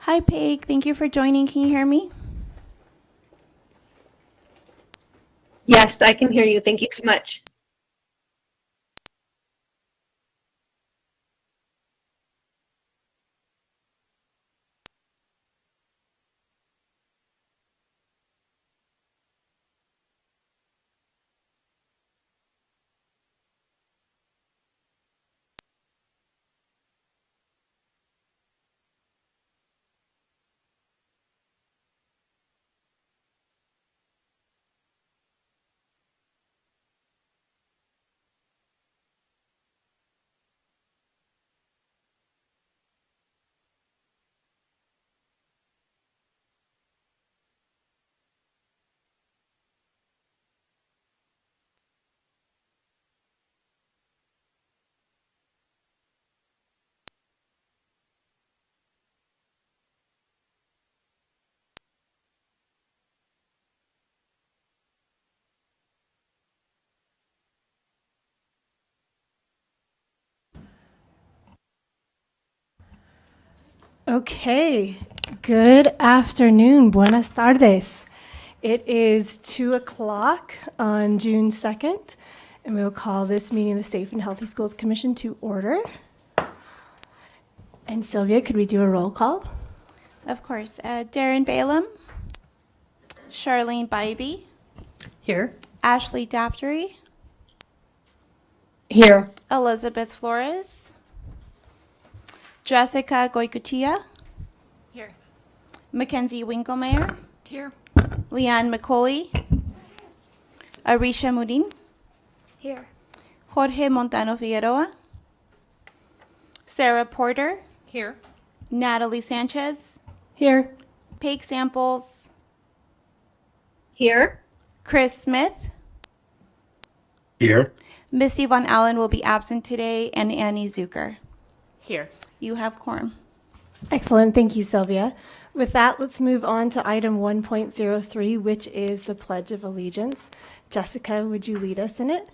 Hi, Paige. Thank you for joining. Can you hear me? Yes, I can hear you. Thank you so much. Okay, good afternoon, buenas tardes. It is 2 o'clock on June 2nd, and we will call this meeting of the Safe and Healthy Schools Commission to order. And Sylvia, could we do a roll call? Of course. Darren Balaam, Charlene Bybee, Here. Ashley Daftery, Here. Elizabeth Flores, Jessica Goycuchia, Here. Mackenzie Winklemeyer, Here. Leanne McCauley, Arisha Mudin, Here. Jorge Montano Figueroa, Sarah Porter, Here. Natalie Sanchez, Here. Paige Samples, Here. Chris Smith. Here. Missy Von Allen will be absent today, and Annie Zucker. Here. You have quorum. Excellent, thank you, Sylvia. With that, let's move on to item 1.03, which is the Pledge of Allegiance. Jessica, would you lead us in it?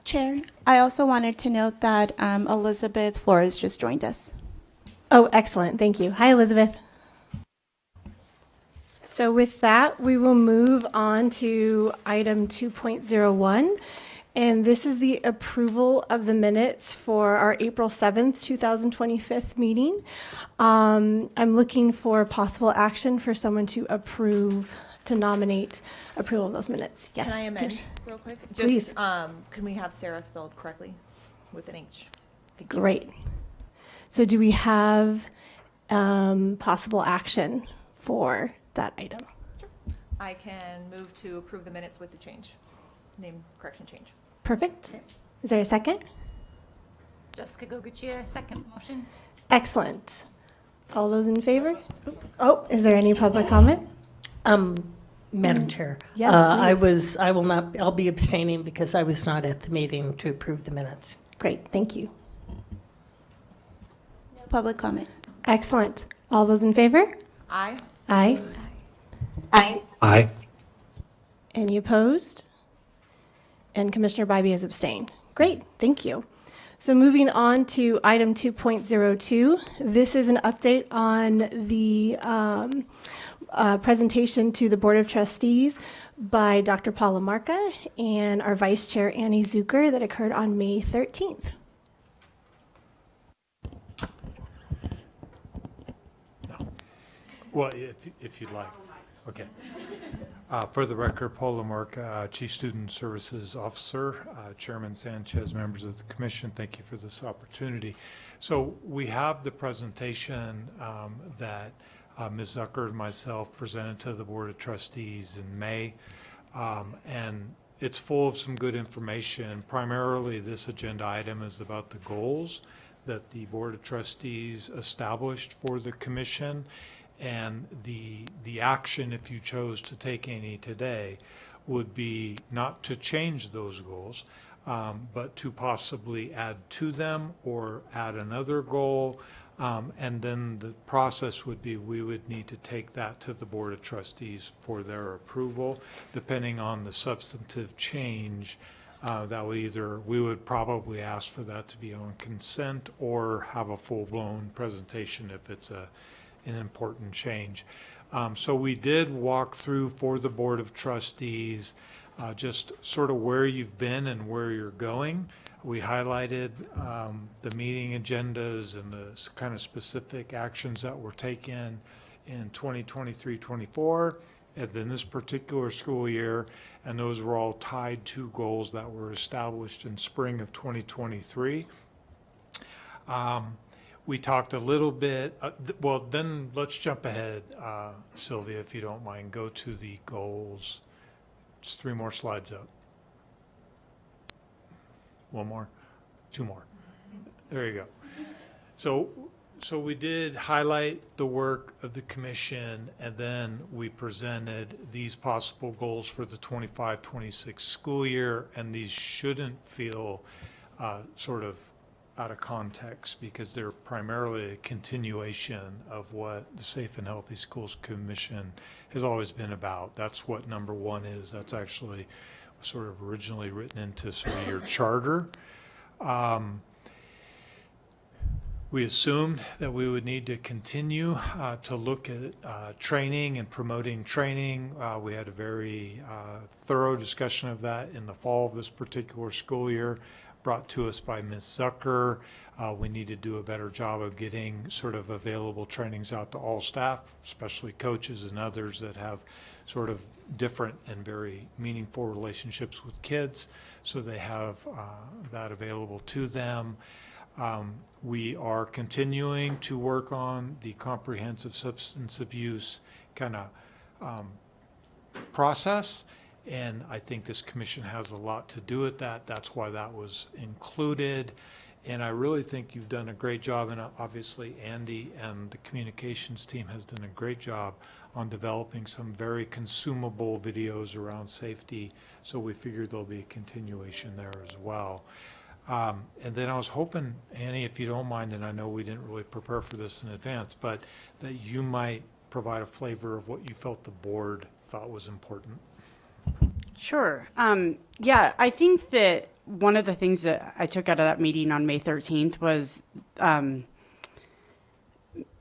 Chair, I also wanted to note that Elizabeth Flores just joined us. Oh, excellent. Thank you. Hi, Elizabeth. So with that, we will move on to item 2.01. And this is the approval of the minutes for our April 7th, 2025 meeting. I'm looking for possible action for someone to approve, to nominate approval of those minutes. Yes. Can I amend real quick? Please. Just, can we have Sarah spelled correctly with an H? Thank you. Great. So do we have possible action for that item? I can move to approve the minutes with the change, name correction change. Perfect. Is there a second? Jessica Goguchia, second motion. Excellent. All those in favor? Oh, is there any public comment? Madam Chair. Yes, I'll be abstaining because I was not at the meeting to approve the minutes. Great, thank you. No public comment. Excellent. All those in favor? Aye. Aye. Aye. Aye. Any opposed? And Commissioner Bybee has abstained. Great, thank you. So moving on to item 2.02, this is an update on the presentation to the Board of Trustees by Dr. Paula Marca and our Vice Chair Annie Zucker that occurred on May 13th. Well, if you'd like. Okay. For the record, Paul Lamarca, Chief Student Services Officer, Chairman Sanchez, members of the Commission, thank you for this opportunity. So we have the presentation that Ms. Zucker and myself presented to the Board of Trustees in May, and it's full of some good information. Primarily, this agenda item is about the goals that the Board of Trustees established for the Commission, and the action, if you chose to take any today, would be not to change those goals, but to possibly add to them or add another goal. And then the process would be, we would need to take that to the Board of Trustees for their approval, depending on the substantive change. That would either, we would probably ask for that to be on consent or have a full-blown presentation if it's an important change. So we did walk through for the Board of Trustees just sort of where you've been and where you're going. We highlighted the meeting agendas and the kind of specific actions that were taken in 2023-24 and then this particular school year, and those were all tied to goals that were established in spring of 2023. We talked a little bit, well, then let's jump ahead, Sylvia, if you don't mind, go to the goals. Just 3 more slides up. 1 more, 2 more. There you go. So we did highlight the work of the commission, and then we presented these possible goals for the 25-26 school year, and these shouldn't feel sort of out of context because they're primarily a continuation of what the Safe and Healthy Schools Commission has always been about. That's what number 1 is. That's actually sort of originally written into sort of your charter. We assumed that we would need to continue to look at training and promoting training. We had a very thorough discussion of that in the fall of this particular school year, brought to us by Ms. Zucker. We need to do a better job of getting sort of available trainings out to all staff, especially coaches and others that have sort of different and very meaningful relationships with kids, so they have that available to them. We are continuing to work on the comprehensive substance abuse kind of process, and I think this commission has a lot to do with that. That's why that was included, and I really think you've done a great job, and obviously Andy and the communications team has done a great job on developing some very consumable videos around safety, so we figure there'll be a continuation there as well. And then I was hoping, Annie, if you don't mind, and I know we didn't really prepare for this in advance, but that you might provide a flavor of what you felt the board thought was important. Sure. Yeah, I think that one of the things that I took out of that meeting on May 13th was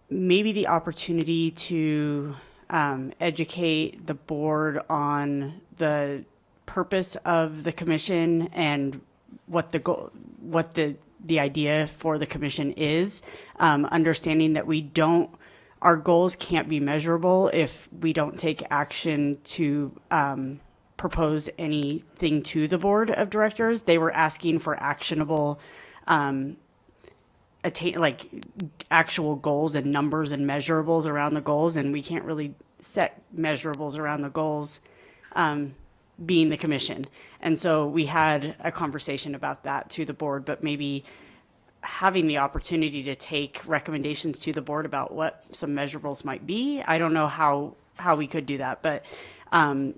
maybe the opportunity to educate the board on the purpose of the commission and what the goal, what the idea for the commission is, understanding that our goals can't be measurable if we don't take action to propose anything to the board of directors. They were asking for actionable, like actual goals and numbers and measurables around the goals, and we can't really set measurables around the goals being the commission. And so we had a conversation about that to the board, but maybe having the opportunity to take recommendations to the board about what some measurables might be. I don't know how we could do that, but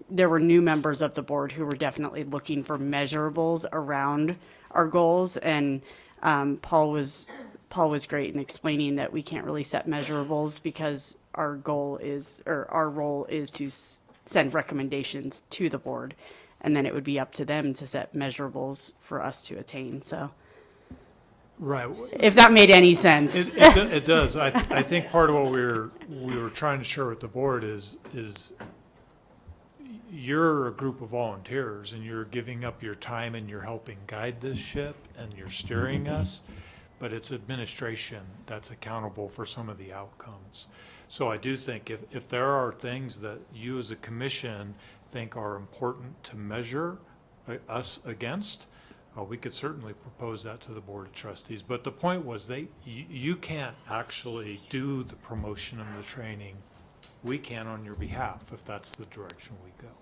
there were new members of the board who were definitely looking for measurables around our goals, and Paul was great in explaining that we can't really set measurables because our role is to send recommendations to the board, and then it would be up to them to set measurables for us to attain. So, right, if that made any sense. it does. I think part of what we were trying to share with the board is you're a group of volunteers, and you're giving up your time, and you're helping guide this ship, and you're steering us, but it's administration that's accountable for some of the outcomes. So I do think if there are things that you as a commission think are important to measure us against, we could certainly propose that to the Board of Trustees. But the point was you can't actually do the promotion and the training. We can on your behalf if that's the direction we go.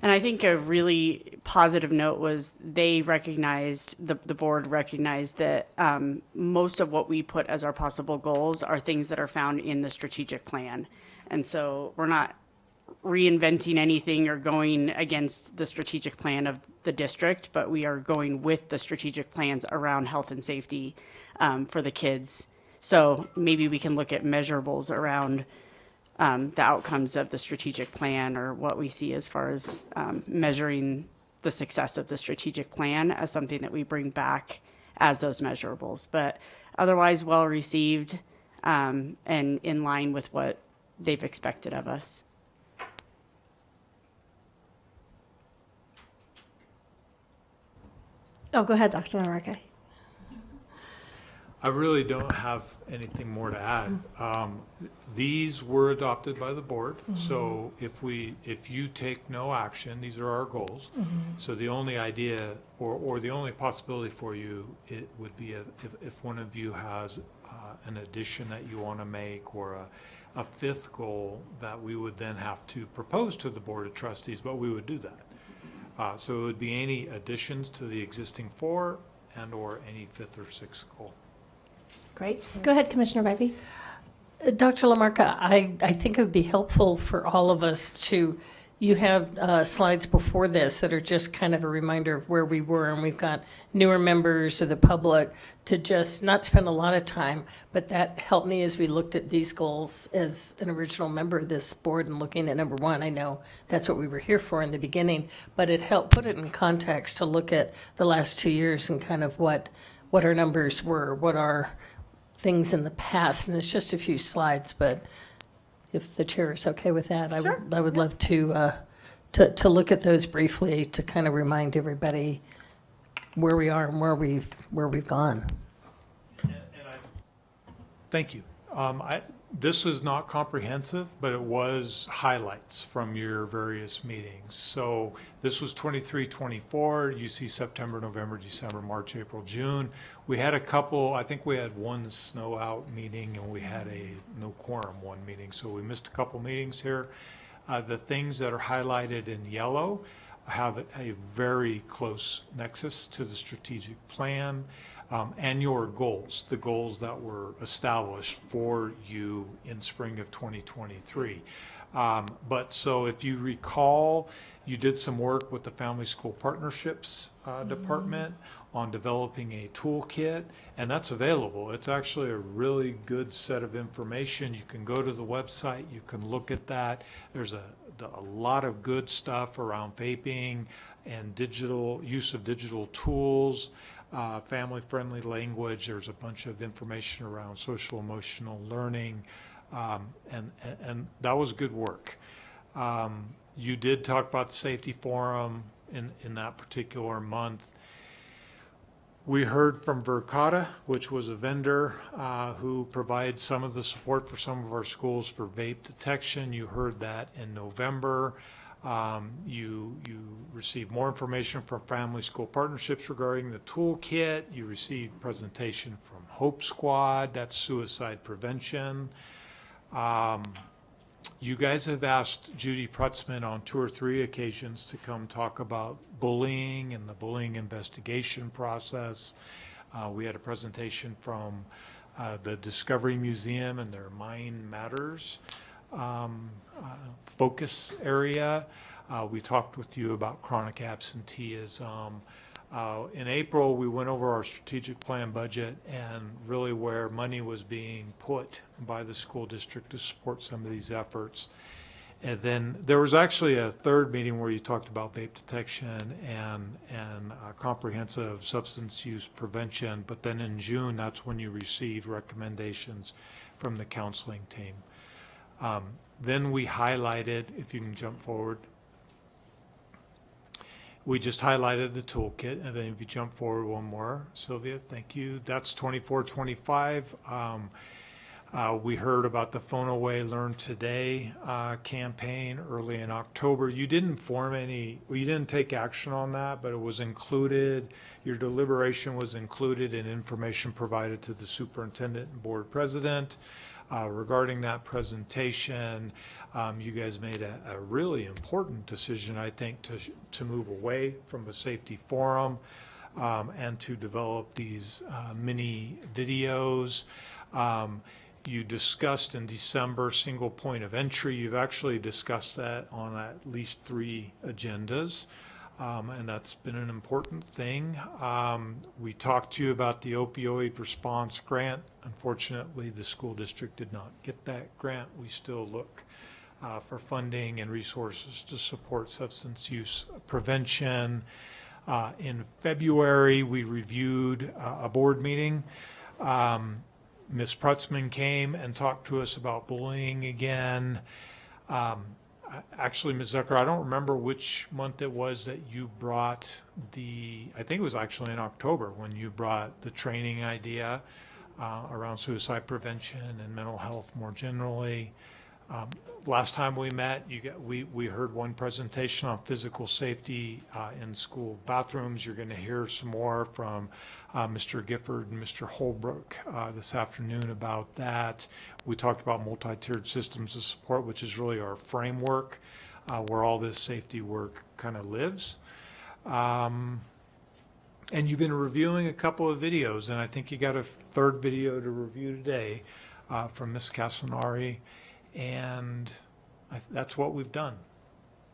And I think a really positive note was they recognized, the board recognized that most of what we put as our possible goals are things that are found in the strategic plan. And so we're reinventing anything or going against the strategic plan of the district, but we are going with the strategic plans around health and safety for the kids. So maybe we can look at measurables around the outcomes of the strategic plan, or what we see as far as measuring the success of the strategic plan as something that we bring back as those measurables. But otherwise, well received and in line with what they've expected of us. Oh, go ahead, Dr. Lamarca. I really don't have anything more to add. These were adopted by the board, so if you take no action, these are our goals. So the only idea or the only possibility for you, it would be if one of you has an addition that you want to make, or a fifth goal that we would then have to propose to the Board of Trustees, but we would do that. So it would be any additions to the existing 4 and or any fifth or sixth goal. Great. Go ahead, Commissioner Bybee. Dr. Lamarca, I think it would be helpful for all of us to, you have slides before this that are just kind of a reminder of where we were, and we've got newer members of the public to just not spend a lot of time, but that helped me as we looked at these goals as an original member of this board and looking at number 1. I know that's what we were here for in the beginning, but it helped put it in context to look at the last 2 years and kind of what our numbers were, what our things in the past, and it's just a few slides, but if the chair is okay with that, I would love to look at those briefly to kind of remind everybody where we are and where we've gone. Thank you. This was not comprehensive, but it was highlights from your various meetings. So this was 23-24. You see September, November, December, March, April, June. We had a couple, I think we had one snow out meeting, and we had a no quorum one meeting. So we missed a couple meetings here. The things that are highlighted in yellow have a very close nexus to the strategic plan. And your goals, the goals that were established for you in spring of 2023. But so if you recall, you did some work with the Family School Partnerships Department on developing a toolkit, and that's available. It's actually a really good set of information. You can go to the website, you can look at that. There's a lot of good stuff around vaping and digital use of digital tools. Family-friendly language. There's a bunch of information around social emotional learning, and that was good work. You did talk about the safety forum in that particular month. We heard from Verkada, which was a vendor who provides some of the support for some of our schools for vape detection. You heard that in November. You received more information from Family School Partnerships regarding the toolkit. You received presentation from Hope Squad, that's suicide prevention. You guys have asked Judy Prutzman on 2 or 3 occasions to come talk about bullying and the bullying investigation process. We had a presentation from the Discovery Museum and their Mind Matters focus area. We talked with you about chronic absenteeism. In April, we went over our strategic plan budget and really where money was being put by the school district to support some of these efforts. And then there was actually a third meeting where you talked about vape detection and comprehensive substance use prevention. But then in June, that's when you received recommendations from the counseling team. Then we highlighted, if you can jump forward, we just highlighted the toolkit, and then if you jump forward one more, Sylvia, thank you. That's 24-25. We heard about the Phone Away, Learn Today campaign early in October. You didn't you didn't take action on that, but it was included. Your deliberation was included in information provided to the superintendent and board president. Regarding that presentation, you guys made a really important decision, I think, to move away from a safety forum and to develop these mini videos. You discussed in December single point of entry. You've actually discussed that on at least 3 agendas, and that's been an important thing. We talked to you about the opioid response grant. Unfortunately, the school district did not get that grant. We still look for funding and resources to support substance use prevention. In February, we reviewed a board meeting. Ms. Prutzman came and talked to us about bullying again. Actually, Ms. Zucker, I don't remember which month it was that you brought I think it was actually in October when you brought the training idea around suicide prevention and mental health more generally. Last time we met, we heard one presentation on physical safety in school bathrooms. You're going to hear some more from Mr. Gifford and Mr. Holbrook this afternoon about that. We talked about multi-tiered systems of support, which is really our framework where all this safety work kind of lives. And you've been reviewing a couple of videos, and I think you got a 3rd video to review today from Ms. Casanari. And that's what we've done.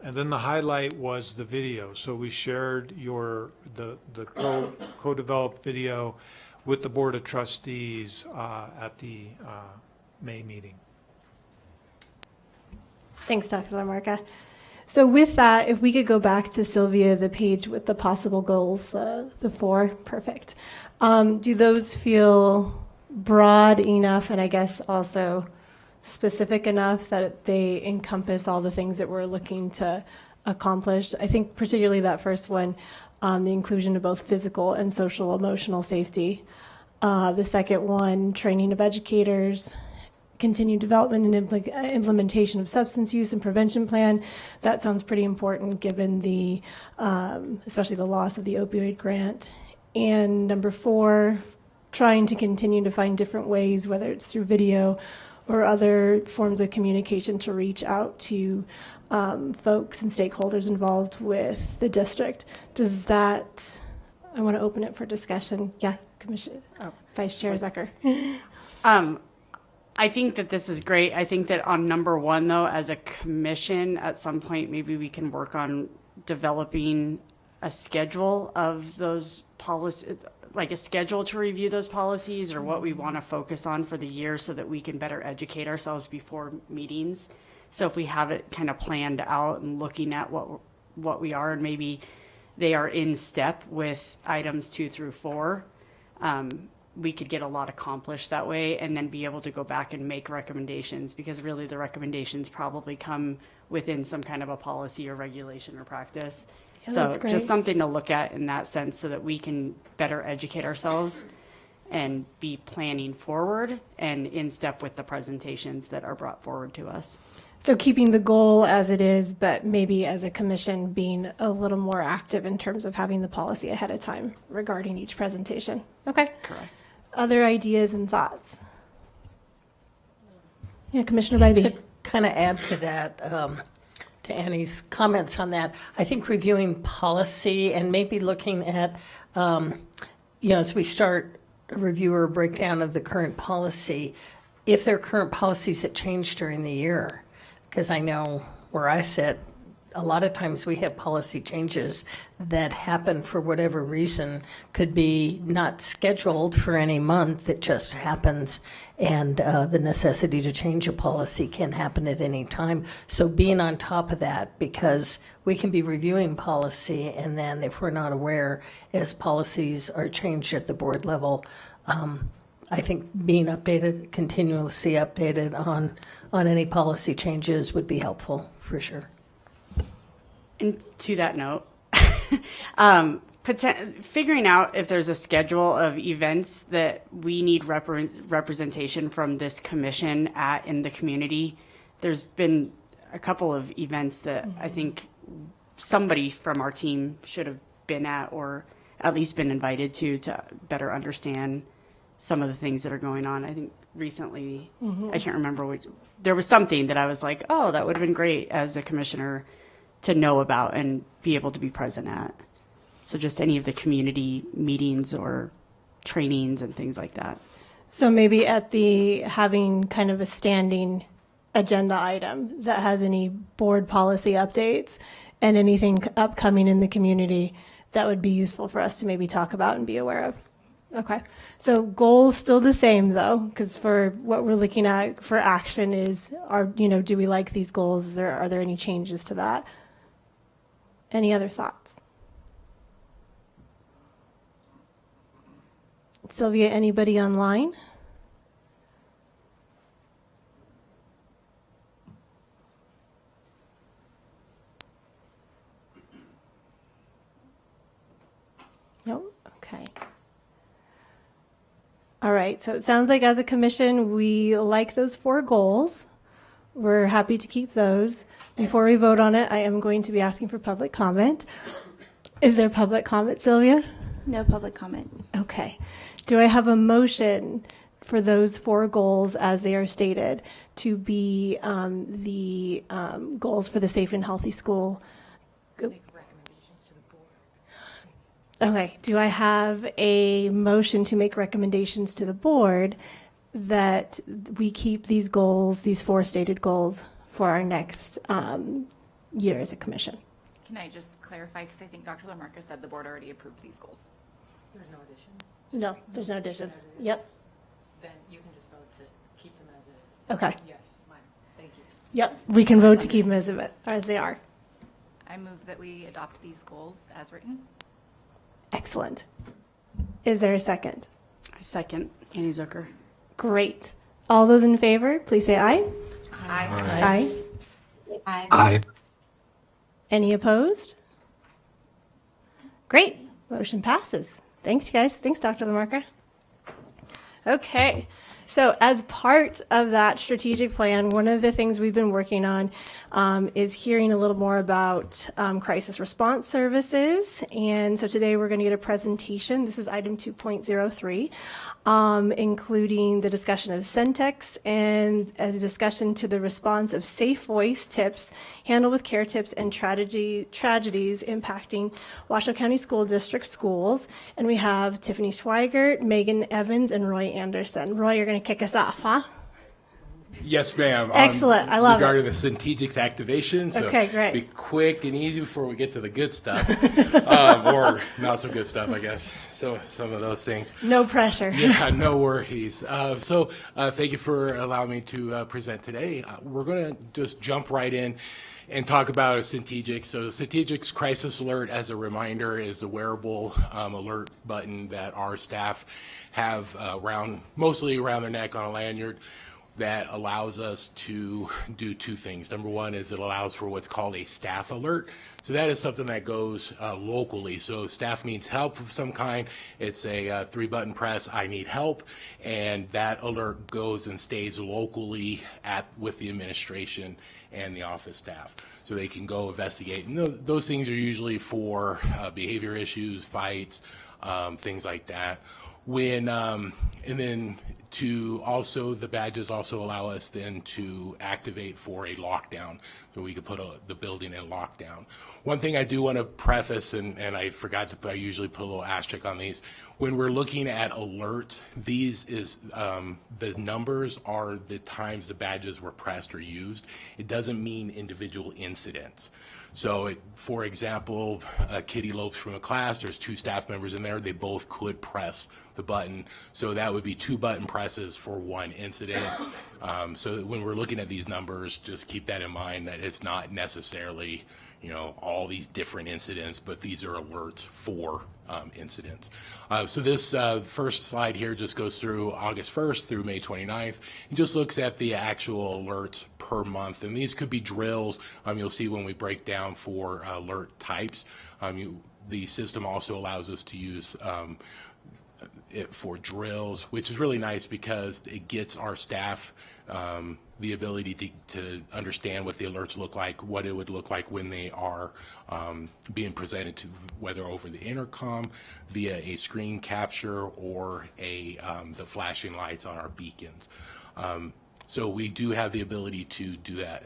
And then the highlight was the video. So we shared the co-developed video with the Board of Trustees at the May meeting. Thanks, Dr. LaMarca. So with that, if we could go back to Sylvia, the page with the possible goals, the 4, perfect. Do those feel broad enough, and I guess also specific enough that they encompass all the things that we're looking to accomplish? I think particularly that first one, the inclusion of both physical and social emotional safety. The second one, training of educators, continued development and implementation of substance use and prevention plan. That sounds pretty important given the, especially the loss of the opioid grant. And number 4, trying to continue to find different ways, whether it's through video or other forms of communication, to reach out to folks and stakeholders involved with the district. Does that, I want to open it for discussion. Yeah, Commissioner, Vice Chair Zucker. I think that this is great. I think that on number 1, though, as a commission, at some point, maybe we can work on developing a schedule of those policies, like a schedule to review those policies or what we want to focus on for the year so that we can better educate ourselves before meetings. So if we have it kind of planned out and looking at what we are, and maybe they are in step with items 2 through 4, we could get a lot accomplished that way and then be able to go back and make recommendations, because really the recommendations probably come within some kind of a policy or regulation or practice. Yeah, so that's great. just something to look at in that sense so that we can better educate ourselves and be planning forward and in step with the presentations that are brought forward to us. So keeping the goal as it is, but maybe as a commission being a little more active in terms of having the policy ahead of time regarding each presentation. Okay. Correct. Other ideas and thoughts? Yeah, Commissioner Bybee. To kind of add to that, to Annie's comments on that, I think reviewing policy and maybe looking at, as we start a review or breakdown of the current policy, if there are current policies that change during the year, because I know where I sit, a lot of times we have policy changes that happen for whatever reason, could be not scheduled for any month, it just happens, and the necessity to change a policy can happen at any time. So being on top of that, because we can be reviewing policy, and then if we're not aware, as policies are changed at the board level, I think being updated, continuously updated on any policy changes would be helpful, for sure. And to that note, figuring out if there's a schedule of events that we need representation from this commission at in the community. There's been a couple of events that I think somebody from our team should have been at, or at least been invited to better understand some of the things that are going on. I think recently, I can't remember which, there was something that I was like, oh, that would have been great as a commissioner to know about and be able to be present at. So just any of the community meetings or trainings and things like that. So maybe at the, having kind of a standing agenda item that has any board policy updates and anything upcoming in the community that would be useful for us to maybe talk about and be aware of. Okay, so goals still the same though, because for what we're looking at for action is, do we like these goals? Are there any changes to that? Any other thoughts? Sylvia, anybody online? No? Okay. All right, so it sounds like as a commission, we like those 4 goals. We're happy to keep those. Before we vote on it, I am going to be asking for public comment. Is there public comment, Sylvia? No public comment. Okay. Do I have a motion for those 4 goals as they are stated to be the goals for the safe and healthy school? Okay. Do I have a motion to make recommendations to the board that we keep these goals, these 4 stated goals, for our next year as a commission? Can I just clarify, because I think Dr. LaMarca said the board already approved these goals. There's no additions? No, there's no additions. Yep. Then you can just vote to keep them as is. Okay. Yes, mine. Thank you. Yep. We can vote to keep them as they are. I move that we adopt these goals as written. Excellent. Is there a second? I second Annie Zucker. Great. All those in favor, please say aye. Aye. Aye. Aye. Any opposed? Great. Motion passes. Thanks, guys. Thanks, Dr. LaMarca. Okay. So as part of that strategic plan, one of the things we've been working on is hearing a little more about crisis response services. And so today we're going to get a presentation. This is item 2.03, including the discussion of Centex and a discussion to the response of safe voice tips, handle with care tips, and tragedies impacting Washoe County School District schools. And we have Tiffany Schweigert, Megan Evans, and Roy Anderson. Roy, you're going to kick us off, huh? Yes, ma'am. Excellent. I love regarding the strategic activation. So okay, great. Be quick and easy before we get to the good stuff, or not so good stuff, I guess. So some of those things. No pressure. Yeah, no worries. Thank you for allowing me to present today. We're going to just jump right in and talk about a strategic. So strategic's crisis alert, as a reminder, is the wearable alert button that our staff have mostly around their neck on a lanyard, that allows us to do 2 things. Number one is it allows for what's called a staff alert. So that is something that goes locally. So staff needs help of some kind. It's a 3-button press, I need help, and that alert goes and stays locally with the administration and the office staff. So they can go investigate. And those things are usually for behavior issues, fights, things like that. And then the badges also allow us then to activate for a lockdown, so we could put the building in lockdown. One thing I do want to preface, and I forgot to I usually put a little asterisk on these. When we're looking at alerts, these is the numbers are the times the badges were pressed or used. It doesn't mean individual incidents. So, for example, a kid elopes from a class, there's 2 staff members in there, they both could press the button. So that would be 2 button presses for 1 incident. So when we're looking at these numbers, just keep that in mind, that it's not necessarily, all these different incidents, but these are alerts for incidents. So this first slide here just goes through August 1st through May 29th. It just looks at the actual alerts per month. And these could be drills. You'll see when we break down for alert types. The system also allows us to use it for drills, which is really nice because it gets our staff the ability to understand what the alerts look like, what it would look like when they are being presented to, whether over the intercom, via a screen capture, or the flashing lights on our beacons. So we do have the ability to do that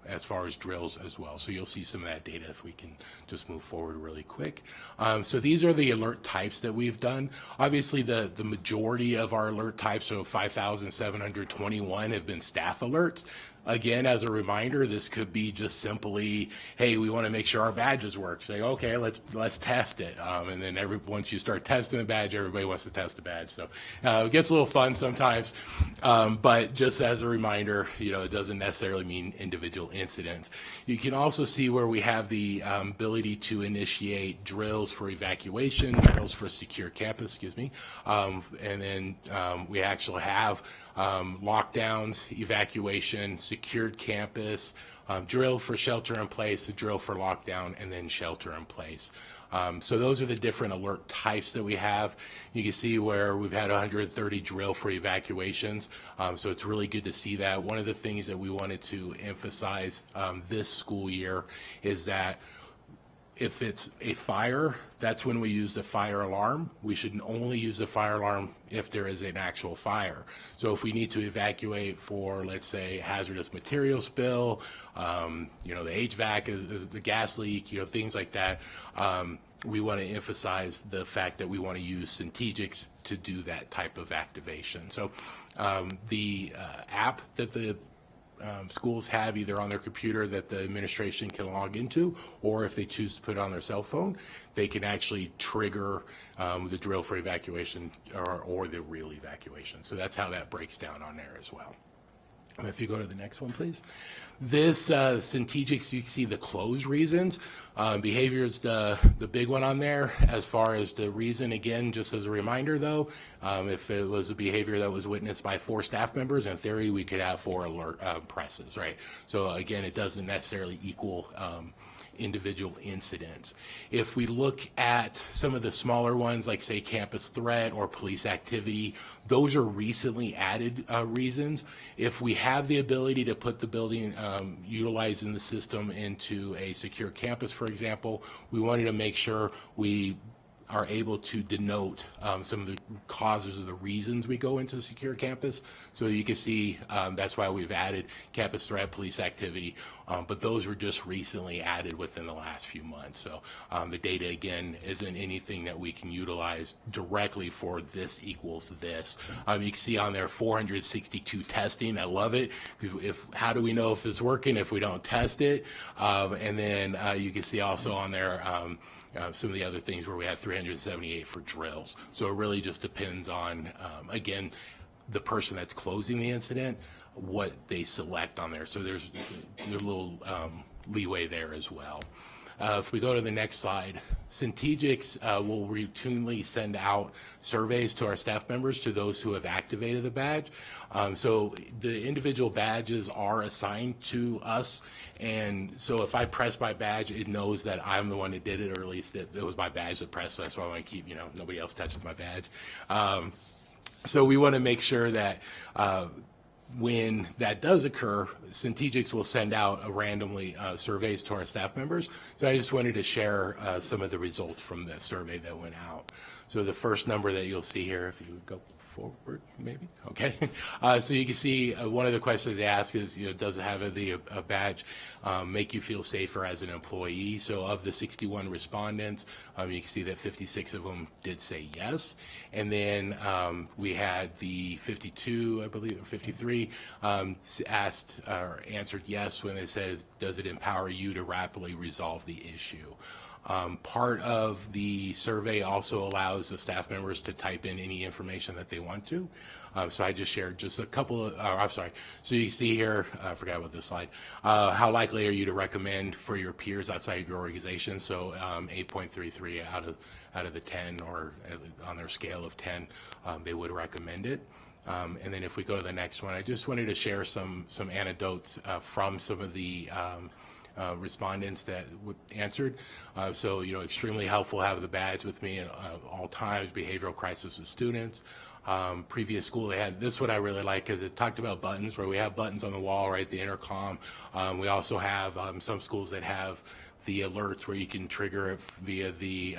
as far as drills as well. So you'll see some of that data if we can just move forward really quick. So these are the alert types that we've done. Obviously, the majority of our alert types, so 5,721, have been staff alerts. Again, as a reminder, this could be just simply, hey, we want to make sure our badges work. Say, okay, let's test it. And then once you start testing the badge, everybody wants to test the badge. So it gets a little fun sometimes. But just as a reminder, it doesn't necessarily mean individual incidents. You can also see where we have the ability to initiate drills for evacuation, drills for secure campus, and then we actually have lockdowns, evacuation, secured campus, drill for shelter in place, the drill for lockdown, and then shelter in place. So those are the different alert types that we have. You can see where we've had 130 drill for evacuations. So it's really good to see that. One of the things that we wanted to emphasize this school year is that if it's a fire, that's when we use the fire alarm. We should only use the fire alarm if there is an actual fire. So if we need to evacuate for, let's say, hazardous material spill, the HVAC is the gas leak, things like that, we want to emphasize the fact that we want to use Centegix to do that type of activation. So the app that the schools have either on their computer that the administration can log into, or if they choose to put it on their cell phone, they can actually trigger the drill for evacuation or the real evacuation. So that's how that breaks down on there as well. If you go to the next one, please. This Centegix, you can see the closed reasons. Behavior is the big one on there. As far as the reason, again, just as a reminder though, if it was a behavior that was witnessed by 4 staff members, in theory we could have 4 alert presses, right? So again, it doesn't necessarily equal individual incidents. If we look at some of the smaller ones, like say campus threat or police activity, those are recently added reasons. If we have the ability to put the building utilizing the system into a secure campus, for example, we wanted to make sure we are able to denote some of the causes or the reasons we go into a secure campus. So you can see that's why we've added campus threat, police activity, but those were just recently added within the last few months. So the data, again, isn't anything that we can utilize directly for this equals this. You can see on there 462 testing. I love it. How do we know if it's working if we don't test it? And then you can see also on there some of the other things where we have 378 for drills. So it really just depends on, again, the person that's closing the incident, what they select on there. So there's a little leeway there as well. If we go to the next slide, Centegix will routinely send out surveys to our staff members, to those who have activated the badge. So the individual badges are assigned to us, and so if I press my badge, it knows that I'm the one that did it, or at least it was my badge that pressed, so that's why I want to keep, nobody else touches my badge. So we want to make sure that when that does occur, Centegix will send out randomly surveys to our staff members. So I just wanted to share some of the results from the survey that went out. So the first number that you'll see here, if you would go forward, maybe, okay. So you can see one of the questions they ask is, does having a badge make you feel safer as an employee? So of the 61 respondents, you can see that 56 of them did say yes. And then we had the 52, I believe, or 53 asked or answered yes when it says, does it empower you to rapidly resolve the issue? Part of the survey also allows the staff members to type in any information that they want to. So I just shared just a couple of, I'm sorry. So you see here, I forgot about this slide. How likely are you to recommend for your peers outside of your organization? So 8.33 out of the 10, or on their scale of 10, they would recommend it. And then if we go to the next one, I just wanted to share some anecdotes from some of the respondents that answered. So, extremely helpful to have the badge with me at all times, behavioral crisis with students. Previous school, they had this, what I really like, because it talked about buttons, where we have buttons on the wall, right, the intercom. We also have some schools that have the alerts where you can trigger it via the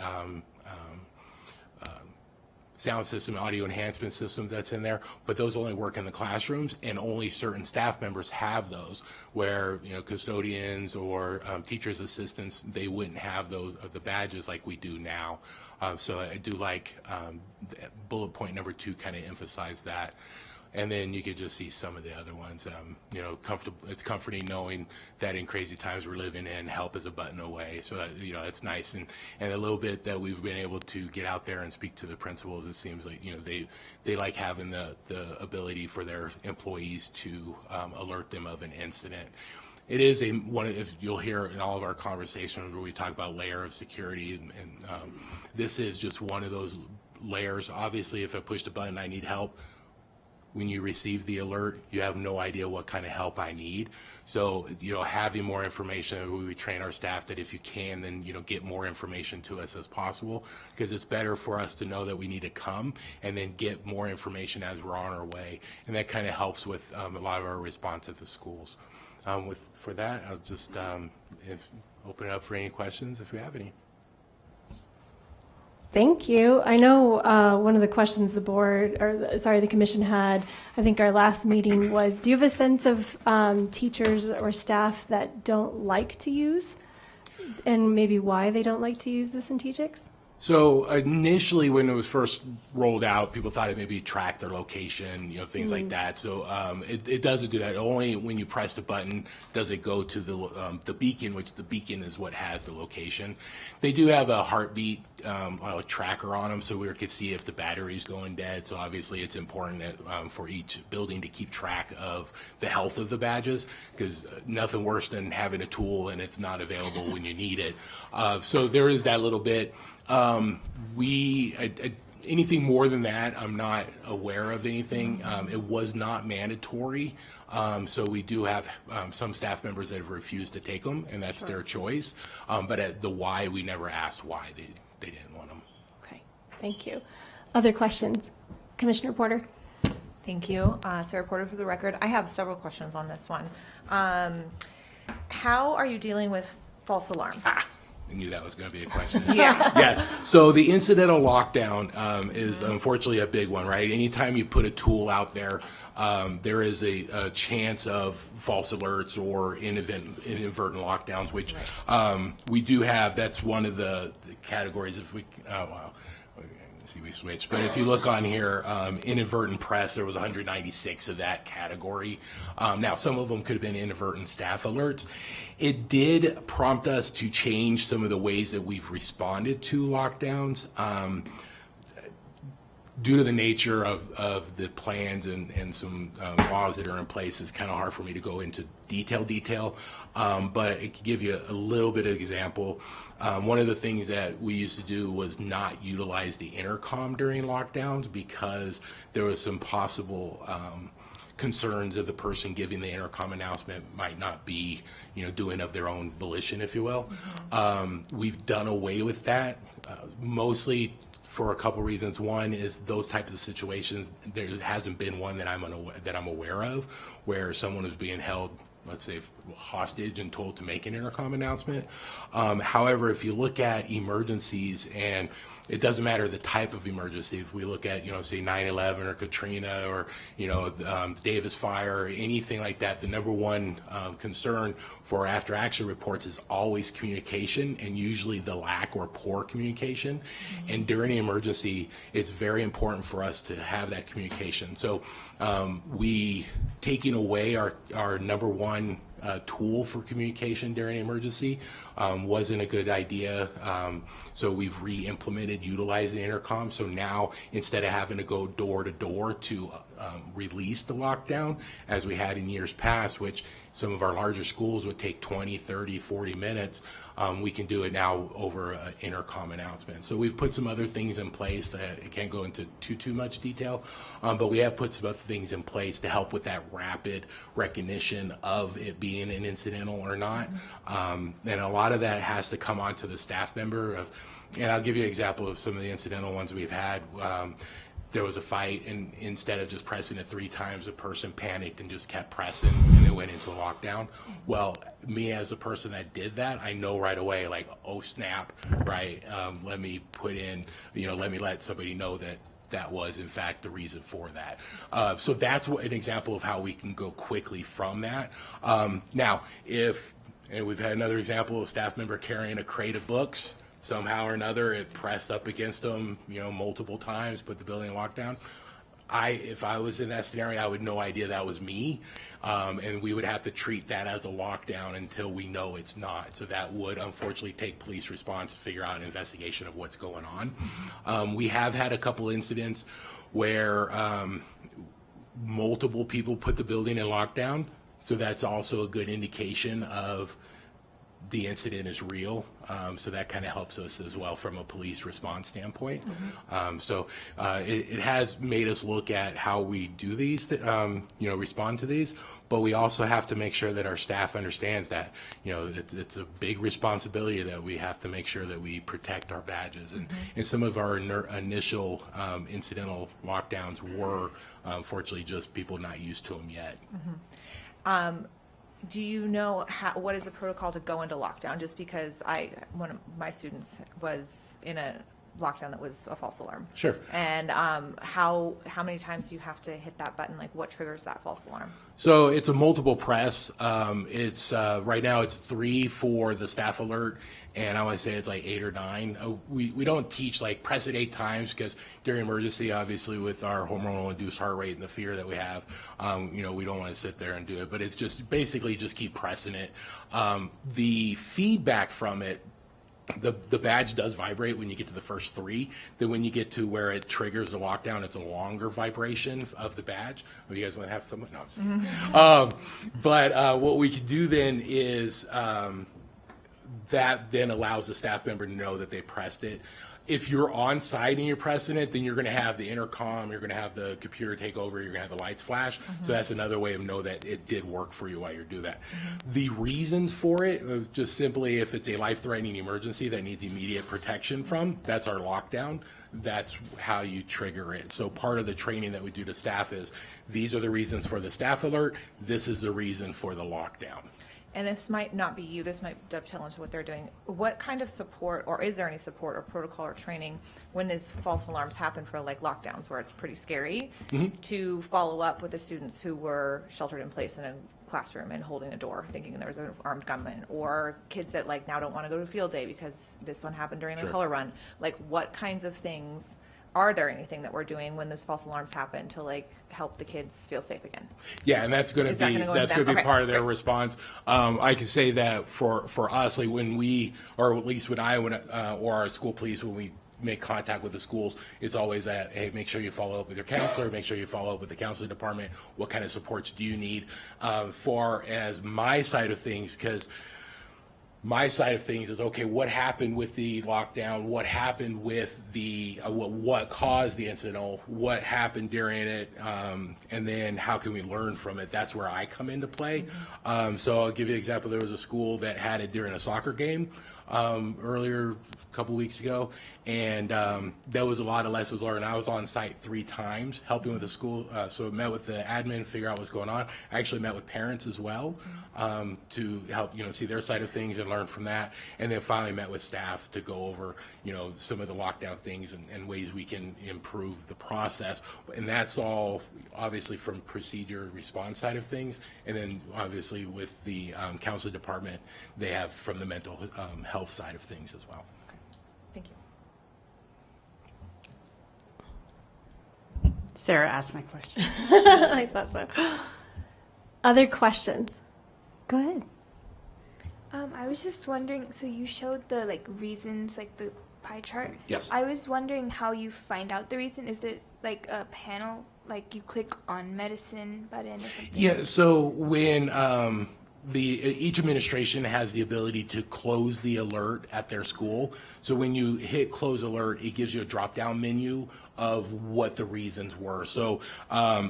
sound system, audio enhancement systems that's in there, but those only work in the classrooms, and only certain staff members have those, where, you know, custodians or teachers' assistants, they wouldn't have those of the badges like we do now. So I do like bullet point number 2 kind of emphasize that. And then you could just see some of the other ones. You know, it's comforting knowing that in crazy times we're living in, help is a button away. So, you know, it's nice. And a little bit that we've been able to get out there and speak to the principals, it seems like, you know, they like having the ability for their employees to alert them of an incident. It is if you'll hear in all of our conversations where we talk about layer of security, and this is just one of those layers. Obviously, if I pushed a button, I need help. When you receive the alert, you have no idea what kind of help I need. So, you know, having more information, we train our staff that if you can, then, you know, get more information to us as possible, because it's better for us to know that we need to come and then get more information as we're on our way. And that kind of helps with a lot of our response at the schools. For that, I'll just open it up for any questions if we have any. Thank you. I know one of the questions the commission had, I think our last meeting was, do you have a sense of teachers or staff that don't like to use, and maybe why they don't like to use the Centegix? So initially, when it was first rolled out, people thought it maybe tracked their location, you know, things like that. So it doesn't do that. Only when you press the button does it go to the beacon, which the beacon is what has the location. They do have a heartbeat tracker on them, so we could see if the battery's going dead. So obviously, it's important that for each building to keep track of the health of the badges, because nothing worse than having a tool and it's not available when you need it. So there is that little bit. Anything more than that, I'm not aware of anything. It was not mandatory. So we do have some staff members that have refused to take them, and that's their choice. But at the why, we never asked why they didn't want them. Okay, thank you. Other questions? Commissioner Porter? Thank you. Sarah Porter for the record. I have several questions on this one. How are you dealing with false alarms? I knew that was going to be a question. Yeah. Yes. So the incidental lockdown is unfortunately a big one, right? Anytime you put a tool out there, there is a chance of false alerts or inadvertent lockdowns, which we do have. That's one of the categories. If we, see, we switched. But if you look on here, inadvertent press, there was 196 of that category. Now, some of them could have been inadvertent staff alerts. It did prompt us to change some of the ways that we've responded to lockdowns. Due to the nature of the plans and some laws that are in place, it's kind of hard for me to go into detail. But it can give you a little bit of example. One of the things that we used to do was not utilize the intercom during lockdowns because there was some possible concerns of the person giving the intercom announcement might not be, doing of their own volition, if you will. We've done away with that, mostly for a couple reasons. One is those types of situations, there hasn't been one that I'm aware of where someone is being held, let's say, hostage and told to make an intercom announcement. However, if you look at emergencies, and it doesn't matter the type of emergency, if we look at, say 9/11 or Katrina or, the Davis fire or anything like that, the number one concern for after action reports is always communication, and usually the lack or poor communication. And during an emergency, it's very important for us to have that communication. So we taking away our number one tool for communication during an emergency wasn't a good idea. So we've re-implemented utilizing intercom. So now instead of having to go door to door to release the lockdown, as we had in years past, which some of our larger schools would take 20, 30, 40 minutes, we can do it now over an intercom announcement. So we've put some other things in place. I can't go into too much detail, but we have put some other things in place to help with that rapid recognition of it being an incidental or not. And a lot of that has to come onto the staff member. And I'll give you an example of some of the incidental ones we've had. There was a fight, and instead of just pressing it 3 times, a person panicked and just kept pressing, and they went into lockdown. Well, me as a person that did that, I know right away, like, oh snap, right? Let me put in, let me let somebody know that that was in fact the reason for that. So that's an example of how we can go quickly from that. Now, and we've had another example of a staff member carrying a crate of books, somehow or another it pressed up against them, multiple times, put the building in lockdown. If I was in that scenario, I would no idea that was me, and we would have to treat that as a lockdown until we know it's not. So that would unfortunately take police response to figure out an investigation of what's going on. We have had a couple incidents where multiple people put the building in lockdown, so that's also a good indication of the incident is real. So that kind of helps us as well from a police response standpoint. So it has made us look at how we do these, respond to these, but we also have to make sure that our staff understands that, it's a big responsibility that we have to make sure that we protect our badges. And some of our initial incidental lockdowns were unfortunately just people not used to them yet. Do you know what is the protocol to go into lockdown? Just because one of my students was in a lockdown that was a false alarm. Sure. And how many times do you have to hit that button? Like, what triggers that false alarm? So it's a multiple press. It's right now it's 3 for the staff alert, and I want to say it's like 8 or 9. We don't teach like press it 8 times because during emergency, obviously with our hormonal induced heart rate and the fear that we have, we don't want to sit there and do it. But it's just basically just keep pressing it. The feedback from it. The badge does vibrate when you get to the first 3. Then when you get to where it triggers the lockdown, it's a longer vibration of the badge. Oh, you guys want to have some? No, I'm just but what we can do then is that then allows the staff member to know that they pressed it. If you're on site and you're pressing it, then you're going to have the intercom, you're going to have the computer take over, you're going to have the lights flash. So that's another way of know that it did work for you while you're doing that. The reasons for it, just simply if it's a life-threatening emergency that needs immediate protection from, that's our lockdown. That's how you trigger it. So part of the training that we do to staff is, these are the reasons for the staff alert, this is the reason for the lockdown. And this might not be you, this might dovetail into what they're doing. What kind of support, or is there any support or protocol or training when these false alarms happen for like lockdowns where it's pretty scary to follow up with the students who were sheltered in place in a classroom and holding a door thinking there was an armed gunman, or kids that like now don't want to go to field day because this one happened during the color run? Like, what kinds of things, are there anything that we're doing when those false alarms happen to like help the kids feel safe again? Yeah, and that's going to be part of their response. I can say that for us, like when we, or at least when I or our school police, when we make contact with the schools, it's always that, hey, make sure you follow up with your counselor, make sure you follow up with the counseling department. What kind of supports do you need? Far as my side of things, because my side of things is, okay, what happened with the lockdown? What happened with the, what caused the incident? What happened during it? And then how can we learn from it? That's where I come into play. So I'll give you an example. There was a school that had it during a soccer game earlier, a couple weeks ago, and there was a lot of lessons learned. I was on site 3 times helping with the school, so I met with the admin, figure out what's going on. I actually met with parents as well to help see their side of things and learn from that, and then finally met with staff to go over some of the lockdown things and ways we can improve the process. And that's all obviously from procedure response side of things, and then obviously with the counseling department, they have from the mental health side of things as well. Thank you. Sarah asked my question. I thought so. Other questions? Go ahead. I was just wondering, so you showed the reasons, the pie chart. Yes. I was wondering how you find out the reason. Is it like a panel, like you click on medicine button or something? Yeah, so when each administration has the ability to close the alert at their school. So when you hit close alert, it gives you a drop-down menu of what the reasons were. So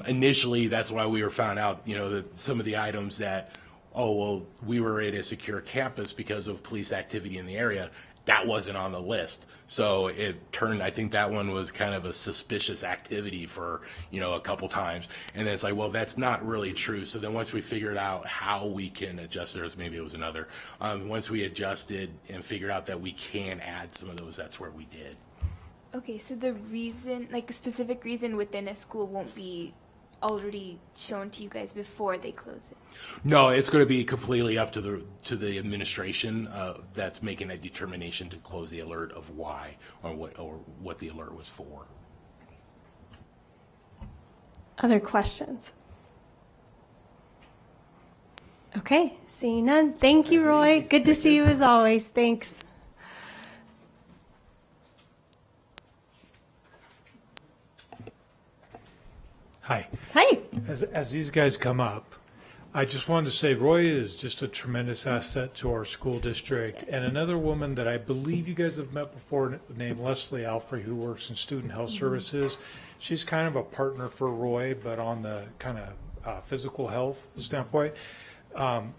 initially, that's why we were found out, that some of the items that, we were in a secure campus because of police activity in the area, that wasn't on the list. So it turned, I think that one was kind of a suspicious activity for, a couple times. And then it's like, well, that's not really true. So then once we figured out how we can adjust theirs, maybe it was another. Once we adjusted and figured out that we can add some of those, that's where we did. Okay, so the reason, like a specific reason within a school won't be already shown to you guys before they close it? No, it's going to be completely up to the administration that's making that determination to close the alert of why or what the alert was for. Other questions? Okay, seeing none. Thank you, Roy. Good to see you as always. Thanks. Hi. Hi. As these guys come up, I just wanted to say Roy is just a tremendous asset to our school district. And another woman that I believe you guys have met before named Leslie Alfrey, who works in student health services. She's kind of a partner for Roy, but on the kind of physical health standpoint.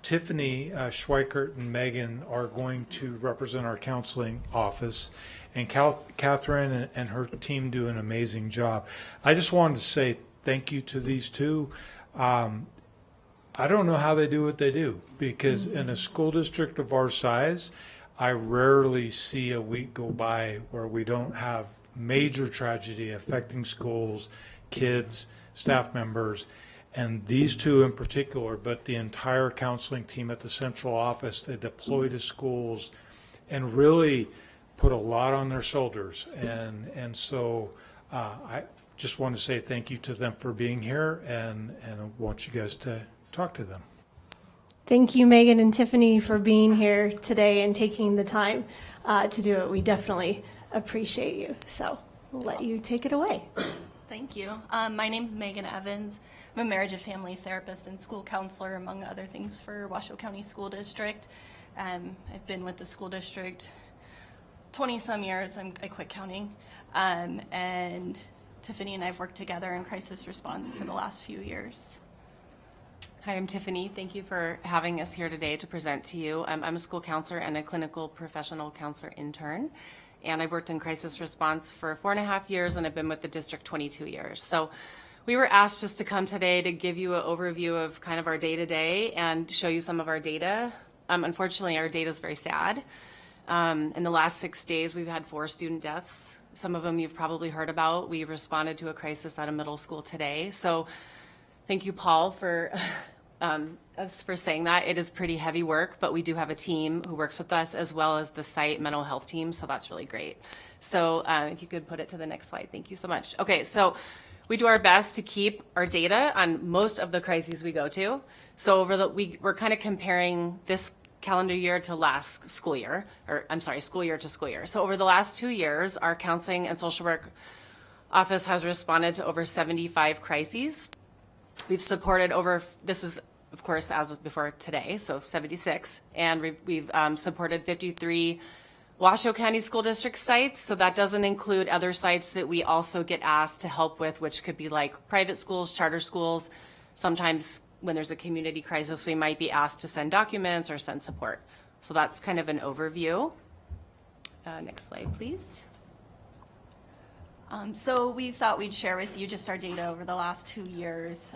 Tiffany Schweikert and Megan are going to represent our counseling office, and Catherine and her team do an amazing job. I just wanted to say thank you to these two. I don't know how they do what they do, because in a school district of our size, I rarely see a week go by where we don't have major tragedy affecting schools, kids, staff members. And these two in particular, but the entire counseling team at the central office, they deploy to schools and really put a lot on their shoulders. And so I just want to say thank you to them for being here, and I want you guys to talk to them. Thank you, Megan and Tiffany, for being here today and taking the time to do it. We definitely appreciate you. So we'll let you take it away. Thank you. My name is Megan Evans. I'm a marriage and family therapist and school counselor, among other things, for Washoe County School District. I've been with the school district 20-some years. I quit counting. And Tiffany and I have worked together in crisis response for the last few years. Hi, I'm Tiffany. Thank you for having us here today to present to you. I'm a school counselor and a clinical professional counselor intern. And I've worked in crisis response for 4.5 years, and I've been with the district 22 years. So we were asked just to come today to give you an overview of kind of our day-to-day and show you some of our data. Unfortunately, our data is very sad. In the last 6 days, we've had 4 student deaths. Some of them you've probably heard about. We responded to a crisis at a middle school today. So thank you, Paul, for saying that. It is pretty heavy work, but we do have a team who works with us, as well as the site mental health team, so that's really great. So if you could put it to the next slide. Thank you so much. Okay, so we do our best to keep our data on most of the crises we go to. So we're kind of comparing this calendar year to last school year, or I'm sorry, school year to school year. So over the last 2 years, our counseling and social work office has responded to over 75 crises. We've supported this is of course as of before today, so 76, and we've supported 53 Washoe County School District sites. So that doesn't include other sites that we also get asked to help with, which could be like private schools, charter schools. Sometimes when there's a community crisis, we might be asked to send documents or send support. So that's kind of an overview. Next slide, please. So we thought we'd share with you just our data over the last 2 years.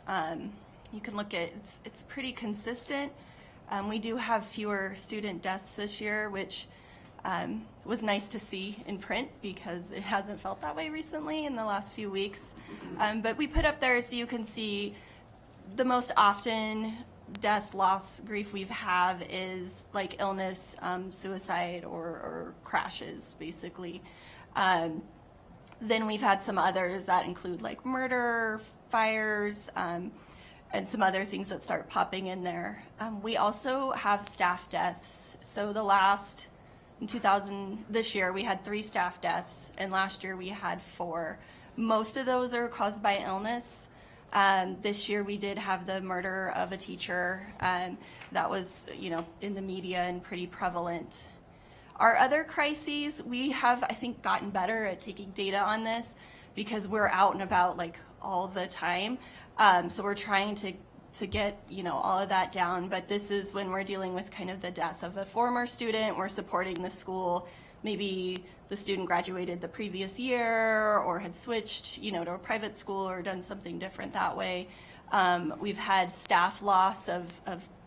You can look at, it's pretty consistent. We do have fewer student deaths this year, which was nice to see in print because it hasn't felt that way recently in the last few weeks. But we put up there so you can see the most often death, loss, grief we've have is like illness, suicide, or crashes, basically. Then we've had some others that include like murder, fires, and some other things that start popping in there. We also have staff deaths. So this year we had 3 staff deaths, and last year we had 4. Most of those are caused by illness. This year we did have the murder of a teacher that was, in the media and pretty prevalent. Our other crises, we have, I think, gotten better at taking data on this because we're out and about like all the time. So we're trying to get, all of that down. But this is when we're dealing with kind of the death of a former student. We're supporting the school. Maybe the student graduated the previous year or had switched, to a private school or done something different that way. We've had staff loss of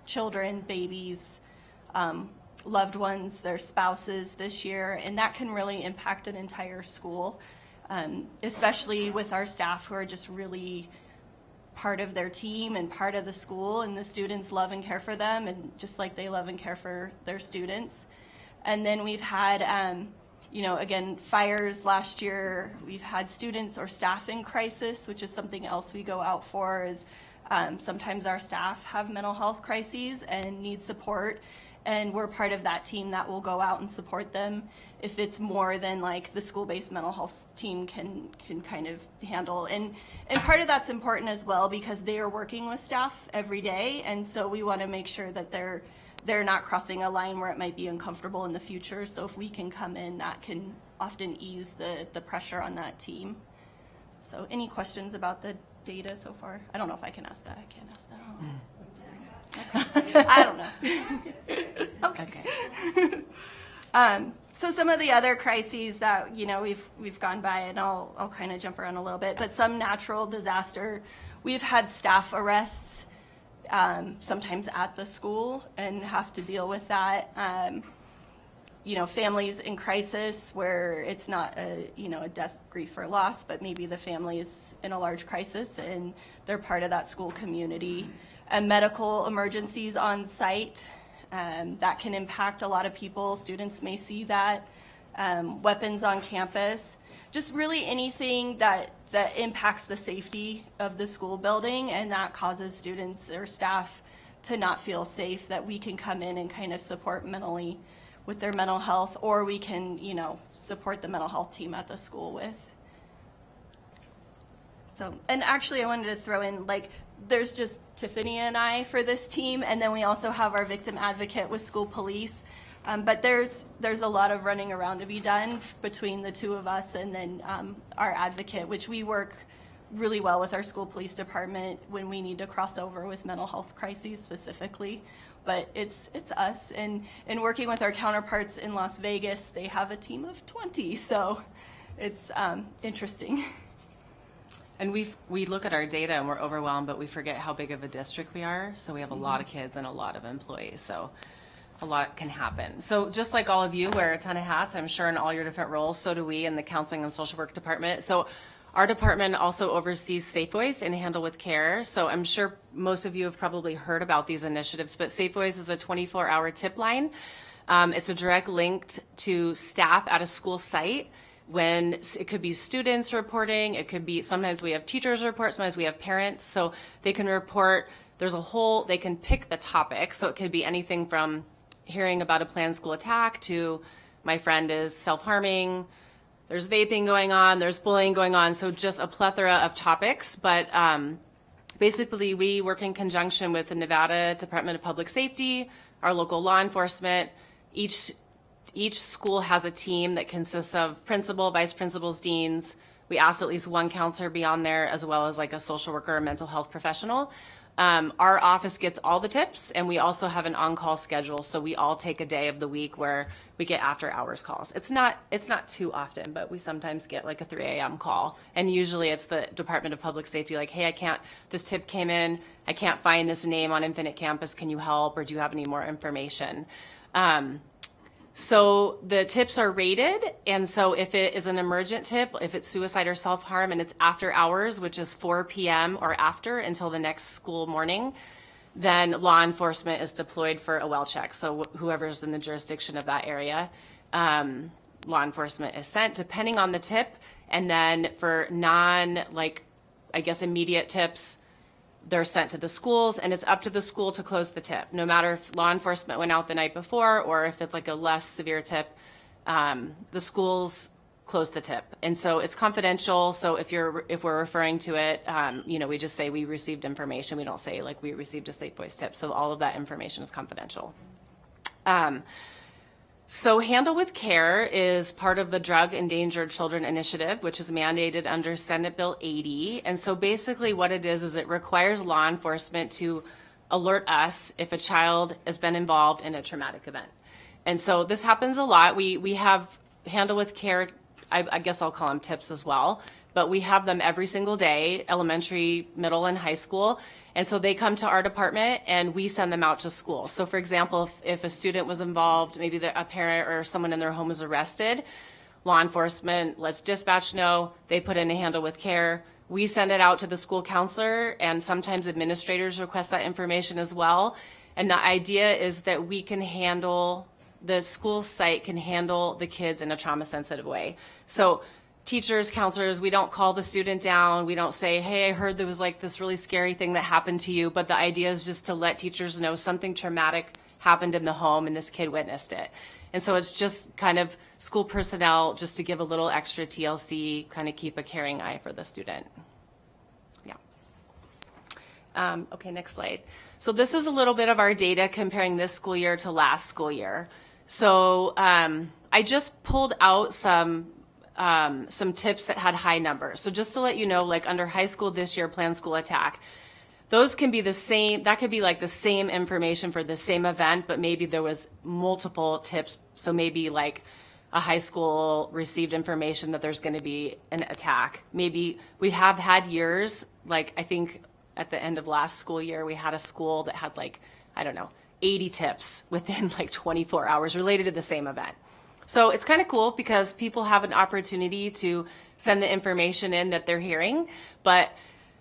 children, babies, loved ones, their spouses this year, and that can really impact an entire school, especially with our staff who are just really part of their team and part of the school, and the students love and care for them, and just like they love and care for their students. And then we've had, again, fires last year. We've had students or staff in crisis, which is something else we go out for. Is sometimes our staff have mental health crises and need support, and we're part of that team that will go out and support them if it's more than like the school-based mental health team can kind of handle. And part of that's important as well because they are working with staff every day, and so we want to make sure that they're not crossing a line where it might be uncomfortable in the future. So if we can come in, that can often ease the pressure on that team. So any questions about the data so far? I don't know if I can ask that. I can't ask that. I don't know. Okay. So some of the other crises that we've gone by, and I'll kind of jump around a little bit, but some natural disaster, we've had staff arrests, sometimes at the school, and have to deal with that. Families in crisis where it's not a death, grief, or loss, but maybe the family is in a large crisis and they're part of that school community. And medical emergencies on site, that can impact a lot of people. Students may see that. Weapons on campus, just really anything that impacts the safety of the school building, and that causes students or staff to not feel safe, that we can come in and kind of support mentally with their mental health, or we can, support the mental health team at the school with. So, and actually I wanted to throw in, there's just Tiffany and I for this team, and then we also have our victim advocate with school police. But there's a lot of running around to be done between the two of us, and then our advocate, which we work really well with our school police department when we need to cross over with mental health crises specifically. But it's us, and working with our counterparts in Las Vegas, they have a team of 20, so it's interesting. And we look at our data and we're overwhelmed, but we forget how big of a district we are. So we have a lot of kids and a lot of employees. So a lot can happen. So just like all of you wear a ton of hats, I'm sure, in all your different roles, so do we in the counseling and social work department. So our department also oversees Safe Voice and Handle with Care. So I'm sure most of you have probably heard about these initiatives, but Safe Voice is a 24-hour tip line. It's a direct link to staff at a school site. When it could be students reporting, it could be, sometimes we have teachers report, sometimes we have parents, so they can report. They can pick the topic, so it could be anything from hearing about a planned school attack to my friend is self-harming, there's vaping going on, there's bullying going on, so just a plethora of topics. But basically we work in conjunction with the Nevada Department of Public Safety, our local law enforcement. Each school has a team that consists of principal, vice principals, deans. We ask at least one counselor be on there, as well as like a social worker or mental health professional. Our office gets all the tips, and we also have an on-call schedule, so we all take a day of the week where we get after-hours calls. It's not too often, but we sometimes get like a 3 a.m. call, and usually it's the Department of Public Safety, like, hey, this tip came in, I can't find this name on Infinite Campus, can you help, or do you have any more information? So the tips are rated, and so if it is an emergent tip, if it's suicide or self-harm and it's after hours, which is 4 p.m. or after until the next school morning, then law enforcement is deployed for a well check. So whoever's in the jurisdiction of that area, law enforcement is sent depending on the tip. And then for immediate tips, they're sent to the schools, and it's up to the school to close the tip. No matter if law enforcement went out the night before or if it's like a less severe tip, the schools close the tip. And so it's confidential. So if we're referring to it, we just say we received information. We don't say like we received a Safe Voice tip. So all of that information is confidential. So Handle with Care is part of the Drug Endangered Children Initiative, which is mandated under Senate Bill 80. And so basically what it is it requires law enforcement to alert us if a child has been involved in a traumatic event. And so this happens a lot. We have Handle with Care I guess I'll call them tips as well, but we have them every single day, elementary, middle, and high school. And so they come to our department and we send them out to school. So for example, if a student was involved, maybe a parent or someone in their home was arrested, law enforcement lets dispatch know, they put in a handle with care. We send it out to the school counselor, and sometimes administrators request that information as well. And the idea is that we can handle, the school site can handle the kids in a trauma sensitive way. So teachers, counselors, we don't call the student down. We don't say, hey, I heard there was like this really scary thing that happened to you. But the idea is just to let teachers know something traumatic happened in the home and this kid witnessed it. And so it's just kind of school personnel just to give a little extra TLC, kind of keep a caring eye for the student. Yeah. Okay, next slide. So this is a little bit of our data comparing this school year to last school year. So I just pulled out some tips that had high numbers. So just to let you know, like under high school this year, planned school attack, those can be the same, that could be like the same information for the same event, but maybe there was multiple tips. So maybe like a high school received information that there's going to be an attack. Maybe we have had years, like I think at the end of last school year, we had a school that had like, I don't know, 80 tips within like 24 hours related to the same event. So it's kind of cool because people have an opportunity to send the information in that they're hearing. But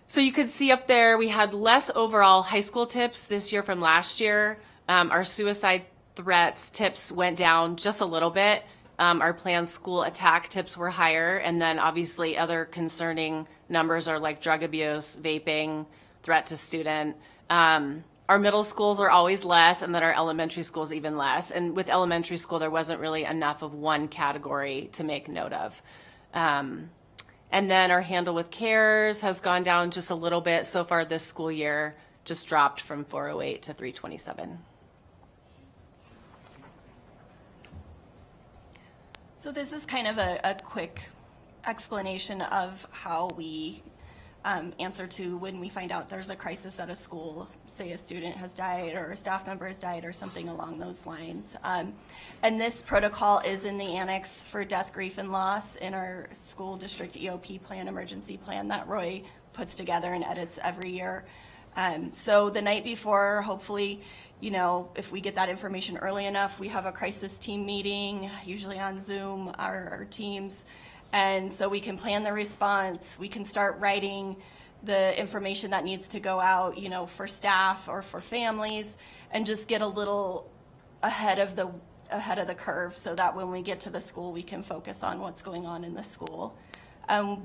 so you could see up there, we had less overall high school tips this year from last year. Our suicide threats tips went down just a little bit. Our planned school attack tips were higher. And then obviously other concerning numbers are like drug abuse, vaping, threat to student. Our middle schools are always less, and then our elementary schools even less. And with elementary school, there wasn't really enough of one category to make note of. And then our handle with cares has gone down just a little bit so far this school year, just dropped from 408 to 327. So this is kind of a quick explanation of how we answer to when we find out there's a crisis at a school, say a student has died or a staff member has died or something along those lines. And this protocol is in the annex for death, grief, and loss in our school district EOP plan, emergency plan that Roy puts together and edits every year. So the night before, hopefully, you know, if we get that information early enough, we have a crisis team meeting, usually on Zoom, our teams. And so we can plan the response, we can start writing the information that needs to go out, you know, for staff or for families, and just get a little ahead of the curve so that when we get to the school, we can focus on what's going on in the school.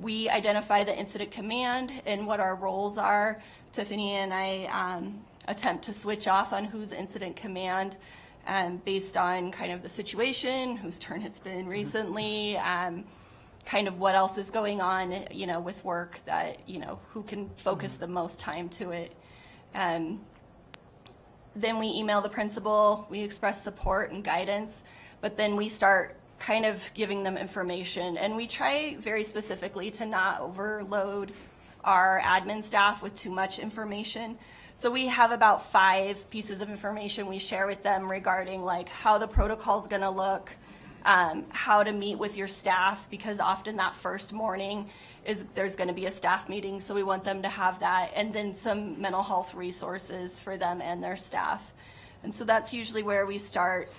We identify the incident command and what our roles are. Tiffany and I attempt to switch off on who's incident command based on kind of the situation, whose turn it's been recently, kind of what else is going on, you know, with work that, you know, who can focus the most time to it. Then we email the principal, we express support and guidance, but then we start kind of giving them information. And we try very specifically to not overload our admin staff with too much information. So we have about 5 pieces of information we share with them regarding like how the protocol is going to look, how to meet with your staff, because often that first morning there's going to be a staff meeting, so we want them to have that, and then some mental health resources for them and their staff. And so that's usually where we start.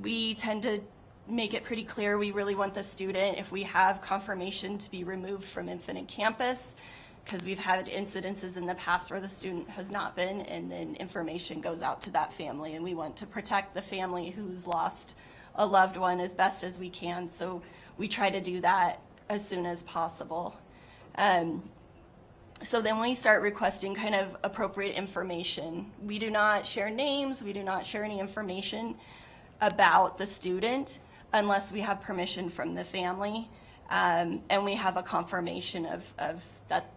We tend to make it pretty clear we really want the student, if we have confirmation, to be removed from Infinite Campus, because we've had incidences in the past where the student has not been, and then information goes out to that family, and we want to protect the family who's lost a loved one as best as we can, so we try to do that as soon as possible. So then we start requesting kind of appropriate information. We do not share names, we do not share any information about the student unless we have permission from the family, and we have a confirmation of that.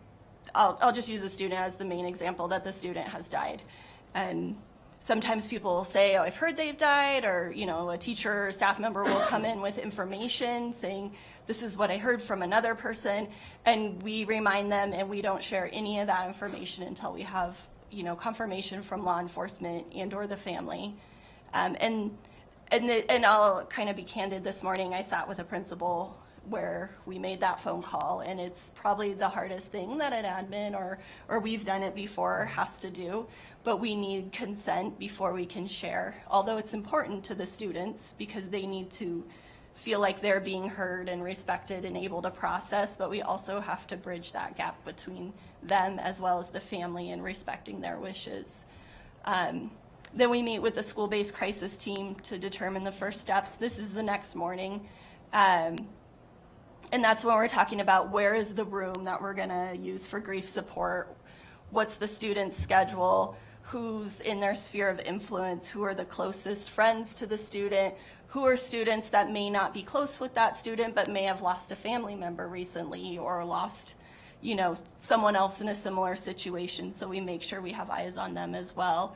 I'll just use the student as the main example, that the student has died. And sometimes people will say, oh, I've heard they've died, or, you know, a teacher or staff member will come in with information saying, this is what I heard from another person, and we remind them, and we don't share any of that information until we have, you know, confirmation from law enforcement and or the family. And And I'll kind of be candid, this morning I sat with a principal where we made that phone call, and it's probably the hardest thing that an admin or we've done it before has to do, but we need consent before we can share, although it's important to the students because they need to feel like they're being heard and respected and able to process, but we also have to bridge that gap between them as well as the family and respecting their wishes. Then we meet with the school-based crisis team to determine the first steps. This is the next morning. And that's when we're talking about where is the room that we're gonna use for grief support, what's the student's schedule, who's in their sphere of influence, who are the closest friends to the student, who are students that may not be close with that student but may have lost a family member recently or lost, you know, someone else in a similar situation, so we make sure we have eyes on them as well.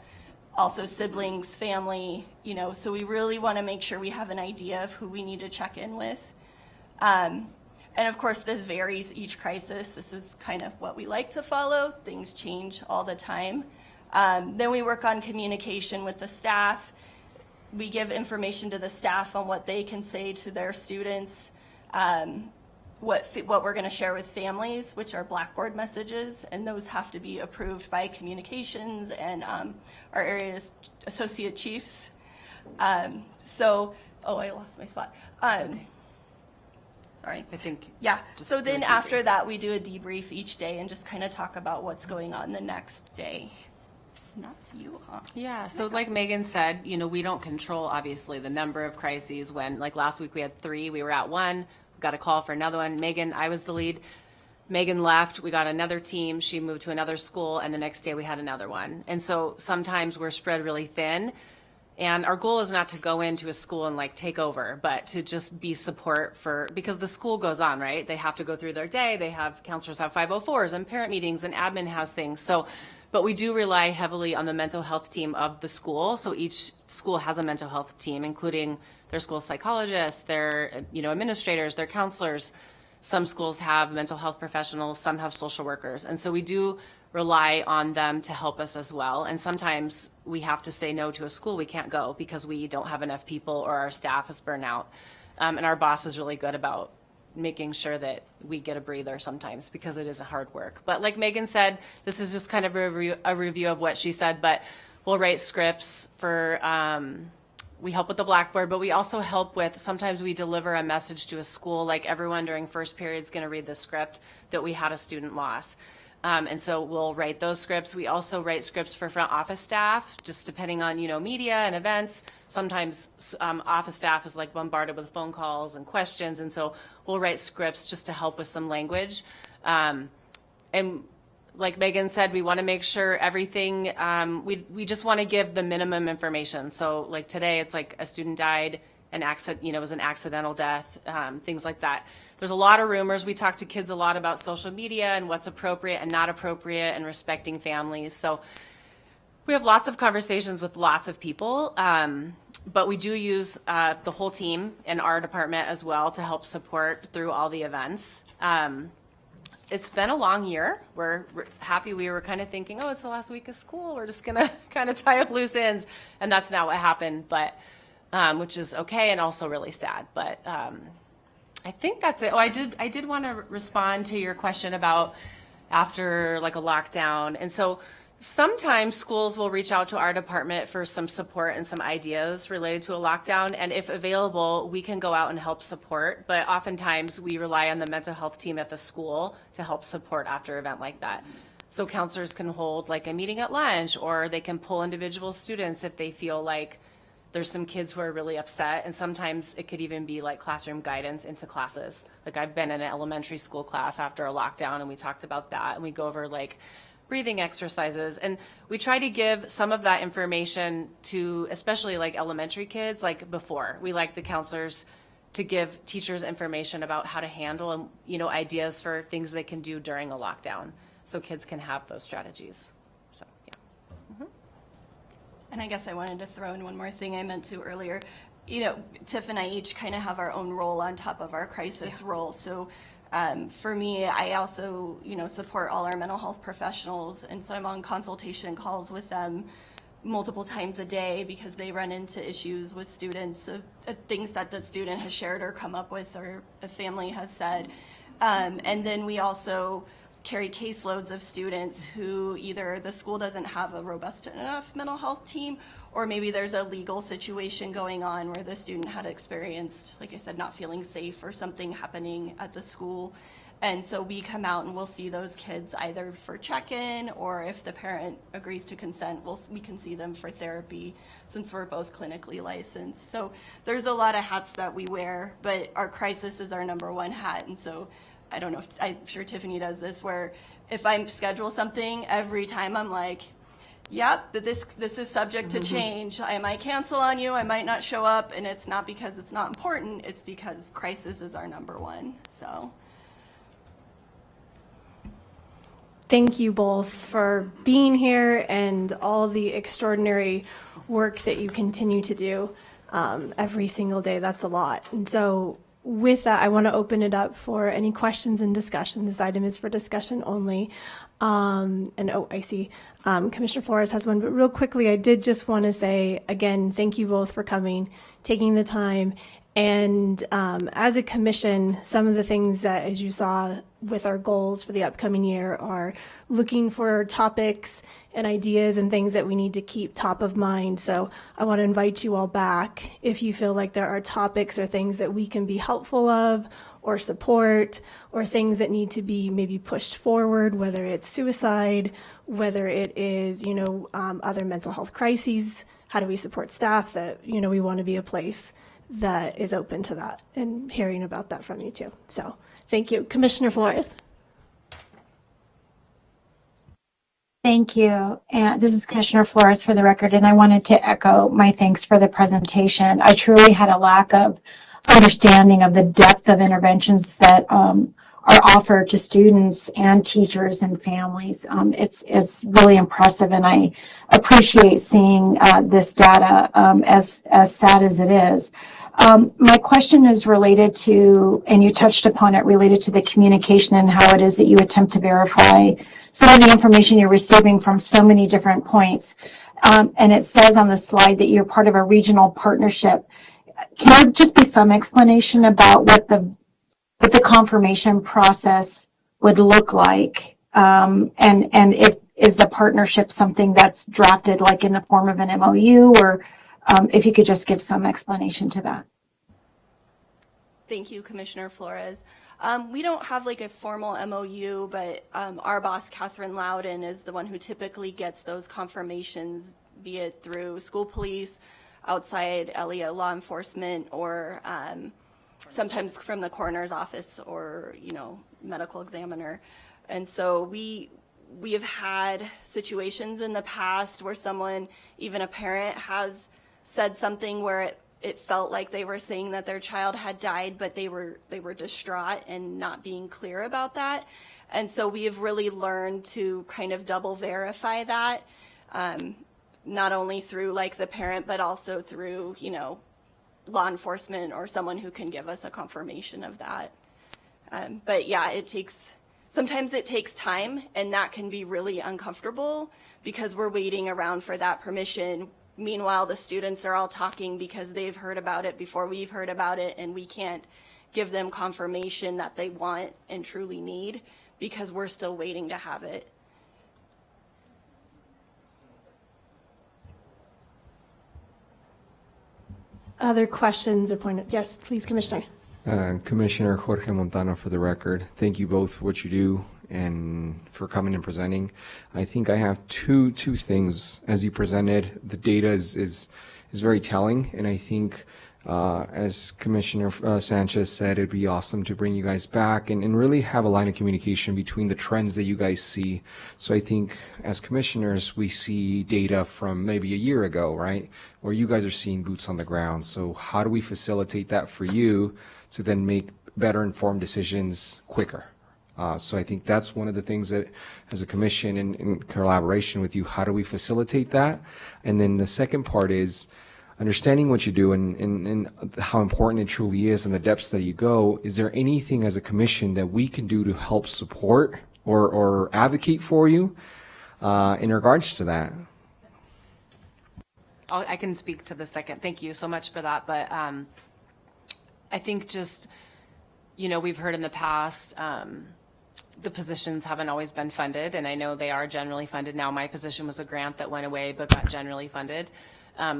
Also siblings, family, you know, so we really want to make sure we have an idea of who we need to check in with. And of course, this varies each crisis. This is kind of what we like to follow. Things change all the time. Then we work on communication with the staff. We give information to the staff on what they can say to their students, what we're going to share with families, which are Blackboard messages, and those have to be approved by communications and our area's associate chiefs. I lost my spot. Sorry. I think. Yeah, just so do then a debrief. after that, we do a debrief each day and just kind of talk about what's going on the next day. And that's you, huh? Yeah, so like Megan said, you know, we don't control, obviously, the number of crises. When, like last week we had 3, we were at 1, got a call for another one. Megan, I was the lead. Megan left, we got another team, she moved to another school, and the next day we had another one. And so sometimes we're spread really thin. And our goal is not to go into a school and like take over, but to just be support for, because the school goes on, right? They have to go through their day. They have, counselors have 504s and parent meetings and admin has things. So, but we do rely heavily on the mental health team of the school. So each school has a mental health team, including their school psychologists, their, you know, administrators, their counselors. Some schools have mental health professionals, some have social workers. And so we do rely on them to help us as well. And sometimes we have to say no to a school we can't go because we don't have enough people or our staff is burnt out. And our boss is really good about making sure that we get a breather sometimes because it is a hard work. But like Megan said, this is just kind of a review of what she said, but we'll write scripts for, we help with the Blackboard, but we also help with, sometimes we deliver a message to a school, like everyone during first period is going to read the script that we had a student loss. And so we'll write those scripts. We also write scripts for front office staff, just depending on, you know, media and events. Sometimes office staff is like bombarded with phone calls and questions. And so we'll write scripts just to help with some language. And like Megan said, we want to make sure everything, we just want to give the minimum information. So like today, it's like a student died, an accident, you know, it was an accidental death, things like that. There's a lot of rumors. We talk to kids a lot about social media and what's appropriate and not appropriate and respecting families. So we have lots of conversations with lots of people, but we do use the whole team in our department as well to help support through all the events. It's been a long year. We're happy. We were kind of thinking, oh, it's the last week of school. We're just going to kind of tie up loose ends. And that's not what happened, but which is okay and also really sad. But I think that's it. Oh, I did want to respond to your question about after like a lockdown. And so sometimes schools will reach out to our department for some support and some ideas related to a lockdown. And if available, we can go out and help support. But oftentimes we rely on the mental health team at the school to help support after an event like that. So counselors can hold like a meeting at lunch, or they can pull individual students if they feel like there's some kids who are really upset. And sometimes it could even be like classroom guidance into classes. Like I've been in an elementary school class after a lockdown and we talked about that, and we go over like breathing exercises, and we try to give some of that information to especially like elementary kids. Like before, we like the counselors to give teachers information about how to handle and, you know, ideas for things they can do during a lockdown so kids can have those strategies. So yeah. And I guess I wanted to throw in one more thing I meant to earlier. You know, Tiff and I each kind of have our own role on top of our crisis role. So for me, I also, you know, support all our mental health professionals. And so I'm on consultation calls with them multiple times a day because they run into issues with students, things that the student has shared or come up with or a family has said. And then we also carry caseloads of students who either the school doesn't have a robust enough mental health team, or maybe there's a legal situation going on where the student had experienced, like I said, not feeling safe or something happening at the school. And so we come out and we'll see those kids either for check-in, or if the parent agrees to consent, we can see them for therapy since we're both clinically licensed. So there's a lot of hats that we wear, but our crisis is our number one hat. And so I don't know if, I'm sure Tiffany does this, where if I schedule something, every time I'm like, yep, this is subject to change. I might cancel on you, I might not show up, and it's not because it's not important, it's because crisis is our number one, so. Thank you both for being here and all the extraordinary work that you continue to do every single day. That's a lot. And so with that, I want to open it up for any questions and discussion. This item is for discussion only. And oh, I see Commissioner Flores has one, but real quickly, I did just want to say, again, thank you both for coming, taking the time. And as a commission, some of the things that, as you saw with our goals for the upcoming year, are looking for topics and ideas and things that we need to keep top of mind. So I want to invite you all back if you feel like there are topics or things that we can be helpful of or support, or things that need to be maybe pushed forward, whether it's suicide, whether it is, other mental health crises. How do we support staff? That, we want to be a place that is open to that, and hearing about that from you too. So thank you. Commissioner Flores. Thank you. And this is Commissioner Flores for the record, and I wanted to echo my thanks for the presentation. I truly had a lack of understanding of the depth of interventions that are offered to students and teachers and families. It's really impressive, and I appreciate seeing this data, as sad as it is. My question is related to, and you touched upon it, related to the communication and how it is that you attempt to verify some of the information you're receiving from so many different points. And it says on the slide that you're part of a regional partnership. Can there just be some explanation about what the confirmation process would look like? And is the partnership something that's drafted like in the form of an MOU, or if you could just give some explanation to that. Thank you, Commissioner Flores. We don't have like a formal MOU, but our boss, Catherine Loudon, is the one who typically gets those confirmations, be it through school police, outside LEO law enforcement, or sometimes from the coroner's office or, medical examiner. And so we have had situations in the past where someone, even a parent, has said something where it felt like they were saying that their child had died, but they were distraught and not being clear about that. And so we have really learned to kind of double verify that, not only through like the parent, but also through, law enforcement or someone who can give us a confirmation of that. But yeah, sometimes it takes time, and that can be really uncomfortable because we're waiting around for that permission. Meanwhile, the students are all talking because they've heard about it before we've heard about it, and we can't give them confirmation that they want and truly need because we're still waiting to have it. Other questions or point of, yes, please, Commissioner. Commissioner Jorge Montano for the record. Thank you both for what you do and for coming and presenting. I think I have two things. As you presented, the data is very telling, and I think as Commissioner Sanchez said, it'd be awesome to bring you guys back and really have a line of communication between the trends that you guys see. So I think as commissioners, we see data from maybe a year ago, right, where you guys are seeing boots on the ground. So how do we facilitate that for you to then make better informed decisions quicker? So I think that's one of the things that as a commission in collaboration with you, how do we facilitate that? And then the second part is understanding what you do and how important it truly is and the depths that you go. Is there anything as a commission that we can do to help support or advocate for you in regards to that? I can speak to the second. Thank you so much for that. But I think just, we've heard in the past, the positions haven't always been funded, and I know they are generally funded now. My position was a grant that went away but got generally funded.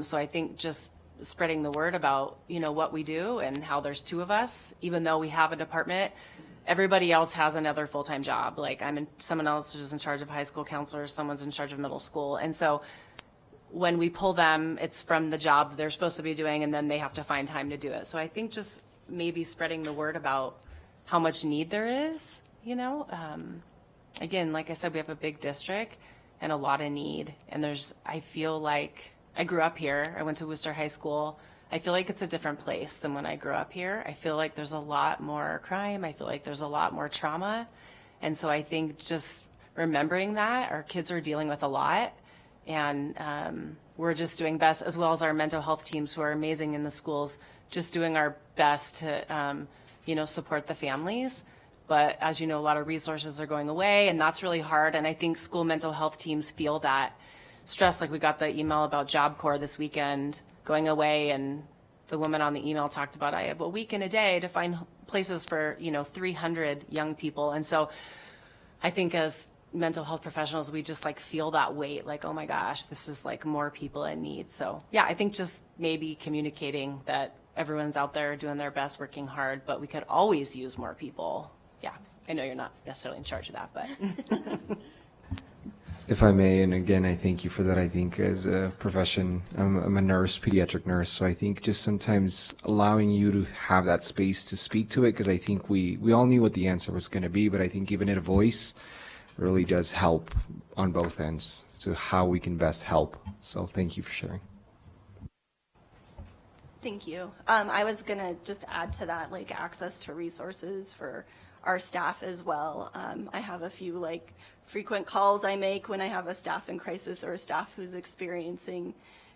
So I think just spreading the word about, what we do and how there's two of us, even though we have a department, everybody else has another full-time job. Like someone else is in charge of high school counselors, someone's in charge of middle school. And so when we pull them, it's from the job that they're supposed to be doing, and then they have to find time to do it. So I think just maybe spreading the word about how much need there is, again, like I said, we have a big district and a lot of need. And I feel like I grew up here. I went to Worcester High School. I feel like it's a different place than when I grew up here. I feel like there's a lot more crime. I feel like there's a lot more trauma. And so I think just remembering that our kids are dealing with a lot, and we're just doing best, as well as our mental health teams who are amazing in the schools, just doing our best to, support the families. But as you know, a lot of resources are going away, and that's really hard. And I think school mental health teams feel that stress. Like we got the email about Job Corps this weekend going away, and the woman on the email talked about, I have a week and a day to find places for, 300 young people. And so I think as mental health professionals, we just feel that weight, oh my gosh, this is more people in need. So yeah, I think just maybe communicating that everyone's out there doing their best, working hard, but we could always use more people. Yeah, I know you're not necessarily in charge of that, but. If I may, and again, I thank you for that. I think as a profession, I'm a nurse, pediatric nurse, so I think just sometimes allowing you to have that space to speak to it, because I think we all knew what the answer was going to be, but I think giving it a voice really does help on both ends to how we can best help. So thank you for sharing. Thank you. I was going to just add to that, access to resources for our staff as well. I have a few frequent calls I make when I have a staff in crisis or a staff who's experiencing,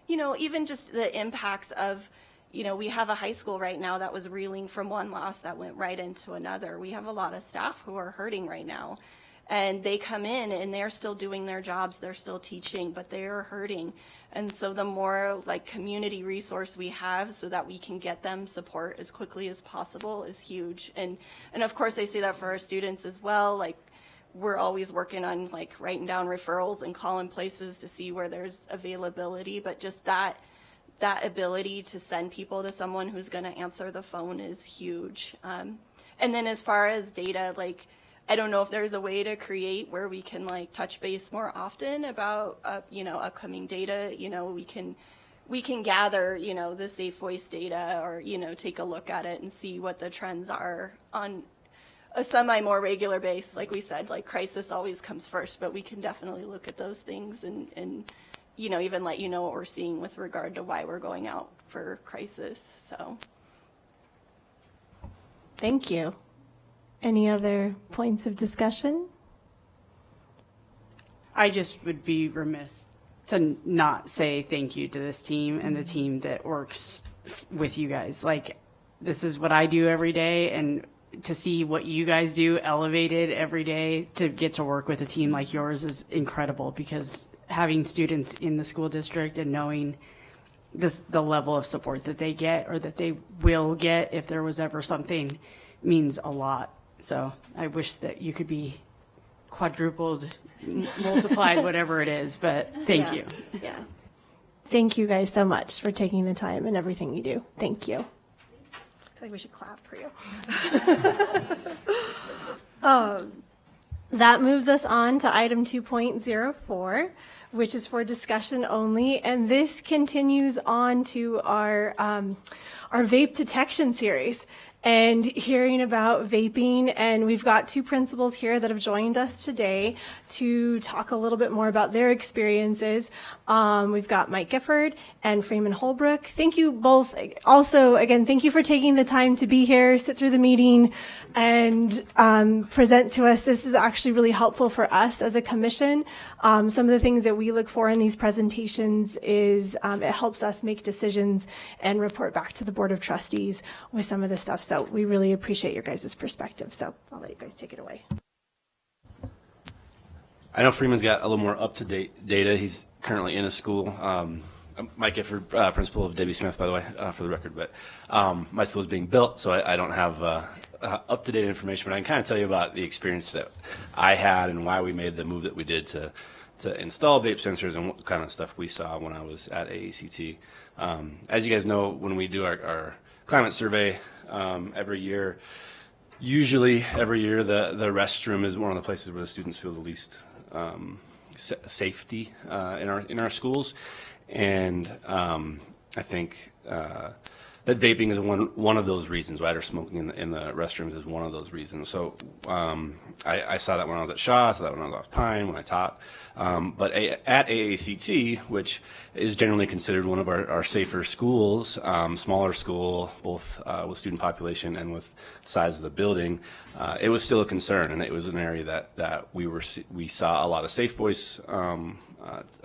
even just the impacts of, we have a high school right now that was reeling from one loss that went right into another. We have a lot of staff who are hurting right now, and they come in and they're still doing their jobs, they're still teaching, but they are hurting. And so the more community resource we have so that we can get them support as quickly as possible is huge. And of course I say that for our students as well. We're always working on writing down referrals and calling places to see where there's availability, but just that ability to send people to someone who's going to answer the phone is huge. And then as far as data, I don't know if there's a way to create where we can touch base more often about upcoming data. We can gather the Safe Voice data, or take a look at it and see what the trends are on a semi more regular base. Like we said, crisis always comes first, but we can definitely look at those things and even let you know what we're seeing with regard to why we're going out for crisis. So Thank you. Any other points of discussion? I just would be remiss to not say thank you to this team and the team that works with you guys. This is what I do every day, and to see what you guys do elevated every day, to get to work with a team like yours is incredible, because having students in the school district and knowing the level of support that they get, or that they will get if there was ever something, means a lot. So I wish that you could be quadrupled, multiplied, whatever it is, but thank you. Yeah. Thank you guys so much for taking the time and everything you do. Thank you. I feel like we should clap for you. That moves us on to item 2.04, which is for discussion only. And this continues on to our vape detection series and hearing about vaping. And we've got two principals here that have joined us today to talk a little bit more about their experiences. We've got Mike Gifford and Freeman Holbrook. Thank you both. Also, again, thank you for taking the time to be here, sit through the meeting, and present to us. This is actually really helpful for us as a commission. Some of the things that we look for in these presentations is it helps us make decisions and report back to the Board of Trustees with some of the stuff. So we really appreciate your guys' perspective. So I'll let you guys take it away. I know Freeman's got a little more up-to-date data. He's currently in a school. I'm Mike Gifford, principal of Debbie Smith, by the way, for the record. But my school is being built, so I don't have up-to-date information. But I can kind of tell you about the experience that I had and why we made the move that we did to install vape sensors and what kind of stuff we saw when I was at AACT. As you guys know, when we do our climate survey every year, usually every year the restroom is one of the places where the students feel the least safety in our schools. And I think that vaping is one of those reasons, right? Or smoking in the restrooms is one of those reasons. So I saw that when I was at Shaw, I saw that when I was at Pine, when I taught. But at AACT, which is generally considered one of our safer schools, smaller school, both with student population and with size of the building, it was still a concern, and it was an area that we saw a lot of safe voice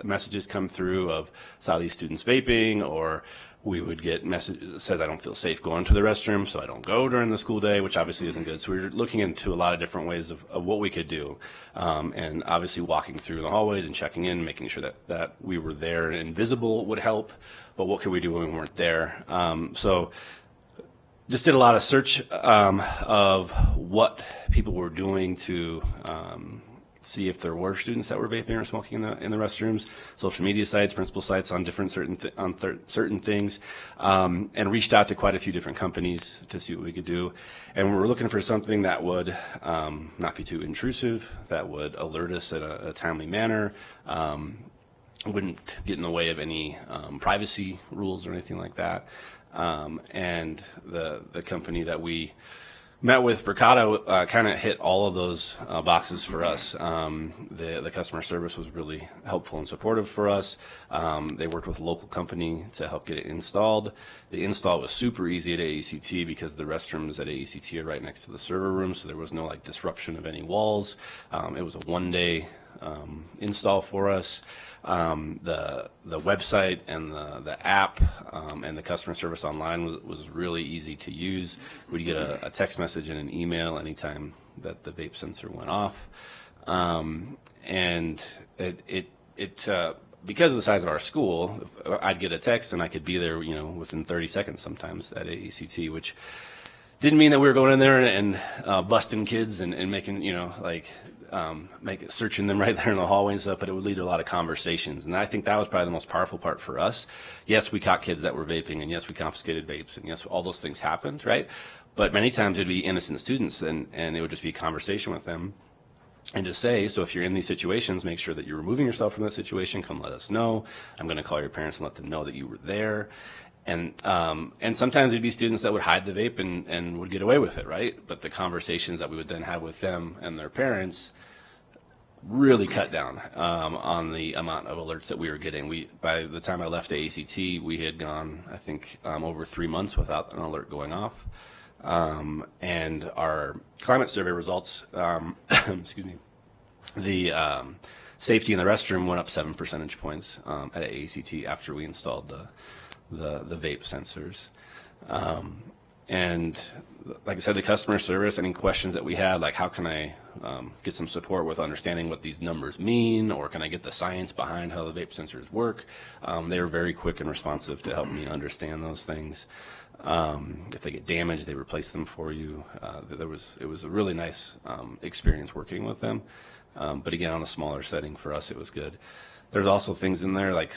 messages come through of saw these students vaping, or we would get messages that says I don't feel safe going to the restroom, so I don't go during the school day, which obviously isn't good. So we were looking into a lot of different ways of what we could do, and obviously walking through the hallways and checking in, making sure that we were there and visible would help, but what could we do when we weren't there? So just did a lot of search of what people were doing to see if there were students that were vaping or smoking in the restrooms, social media sites, principal sites on different certain things, and reached out to quite a few different companies to see what we could do. And we were looking for something that would not be too intrusive, that would alert us in a timely manner, wouldn't get in the way of any privacy rules or anything like that. And the company that we met with, Verkado, kind of hit all of those boxes for us. The customer service was really helpful and supportive for us. They worked with a local company to help get it installed. The install was super easy at AACT because the restrooms at AACT are right next to the server room, so there was no disruption of any walls. It was a one-day install for us. The website and the app and the customer service online was really easy to use. We'd get a text message and an email anytime that the vape sensor went off, and it because of the size of our school, I'd get a text and I could be there, within 30 seconds sometimes at AACT, which didn't mean that we were going in there and busting kids and making, searching them right there in the hallway and stuff, but it would lead to a lot of conversations. And I think that was probably the most powerful part for us. Yes, we caught kids that were vaping, and yes, we confiscated vapes, and yes, all those things happened, right? But many times it'd be innocent students, and it would just be a conversation with them. And to say, so if you're in these situations, make sure that you're removing yourself from that situation. Come let us know. I'm going to call your parents and let them know that you were there. And sometimes it'd be students that would hide the vape and would get away with it, right? But the conversations that we would then have with them and their parents really cut down on the amount of alerts that we were getting. By the time I left AACT, we had gone, I think, over 3 months without an alert going off. And our climate survey results, excuse me, the safety in the restroom went up 7 percentage points at AACT after we installed the vape sensors. And like I said, the customer service, any questions that we had, like how can I get some support with understanding what these numbers mean, or can I get the science behind how the vape sensors work? They were very quick and responsive to help me understand those things. If they get damaged, they replace them for you. It was a really nice experience working with them. But again, on a smaller setting for us, it was good. There's also things in there like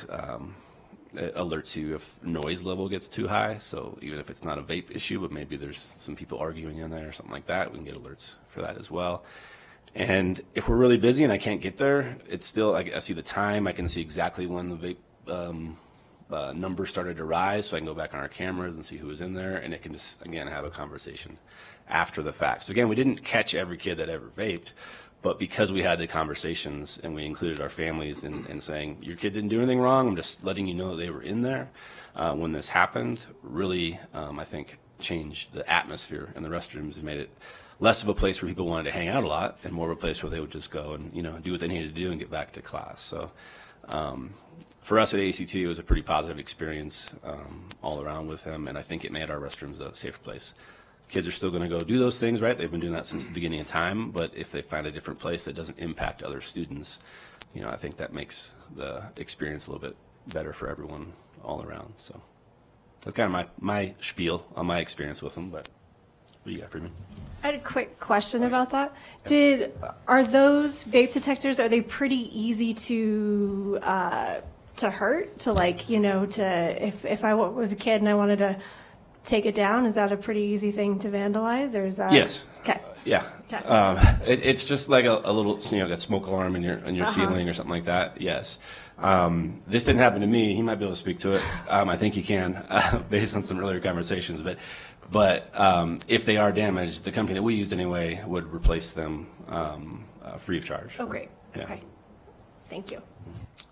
it alerts you if noise level gets too high. So even if it's not a vape issue, but maybe there's some people arguing in there or something like that, we can get alerts for that as well. And if we're really busy and I can't get there, it's still, I see the time, I can see exactly when the vape number started to rise, so I can go back on our cameras and see who was in there, and it can just, again, have a conversation after the fact. So again, we didn't catch every kid that ever vaped, but because we had the conversations and we included our families in saying, your kid didn't do anything wrong, I'm just letting you know that they were in there when this happened, really, I think, changed the atmosphere in the restrooms and made it less of a place where people wanted to hang out a lot and more of a place where they would just go and, do what they needed to do and get back to class. So for us at ACT, it was a pretty positive experience all around with them, and I think it made our restrooms a safer place. Kids are still going to go do those things, right? They've been doing that since the beginning of time, but if they find a different place that doesn't impact other students, I think that makes the experience a little bit better for everyone all around. So that's kind of my spiel on my experience with them. But what do you got, Freeman? I had a quick question about that. Are those vape detectors, are they pretty easy to hurt? To like, if I was a kid and I wanted to take it down, is that a pretty easy thing to vandalize, or is that? Yes. Okay. Yeah. Okay. It's just like a little, a smoke alarm in your ceiling or something like that. Yes. This didn't happen to me. He might be able to speak to it. I think he can, based on some earlier conversations. But if they are damaged, the company that we used anyway would replace them free of charge. Oh, great. Yeah. Okay. Thank you.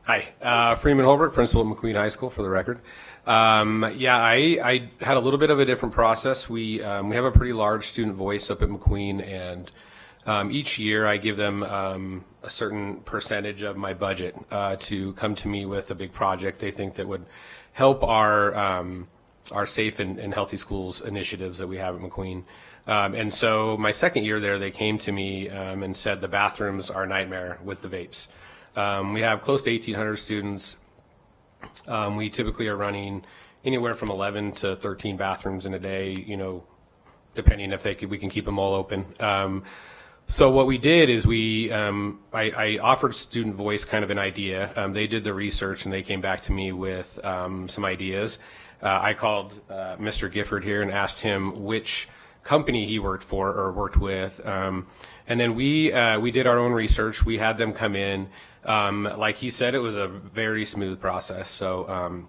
Hi, Freeman Holbrook, principal at McQueen High School, for the record. I had a little bit of a different process. We have a pretty large student voice up at McQueen, and each year I give them a certain percentage of my budget to come to me with a big project they think that would help our safe and healthy schools initiatives that we have at McQueen. And so my second year there, they came to me and said the bathrooms are a nightmare with the vapes. We have close to 1,800 students. We typically are running anywhere from 11 to 13 bathrooms in a day, depending if we can keep them all open. So what we did is I offered Student Voice kind of an idea. They did the research and they came back to me with some ideas. I called Mr. Gifford here and asked him which company he worked for or worked with. And then we did our own research. We had them come in. Like he said, it was a very smooth process. So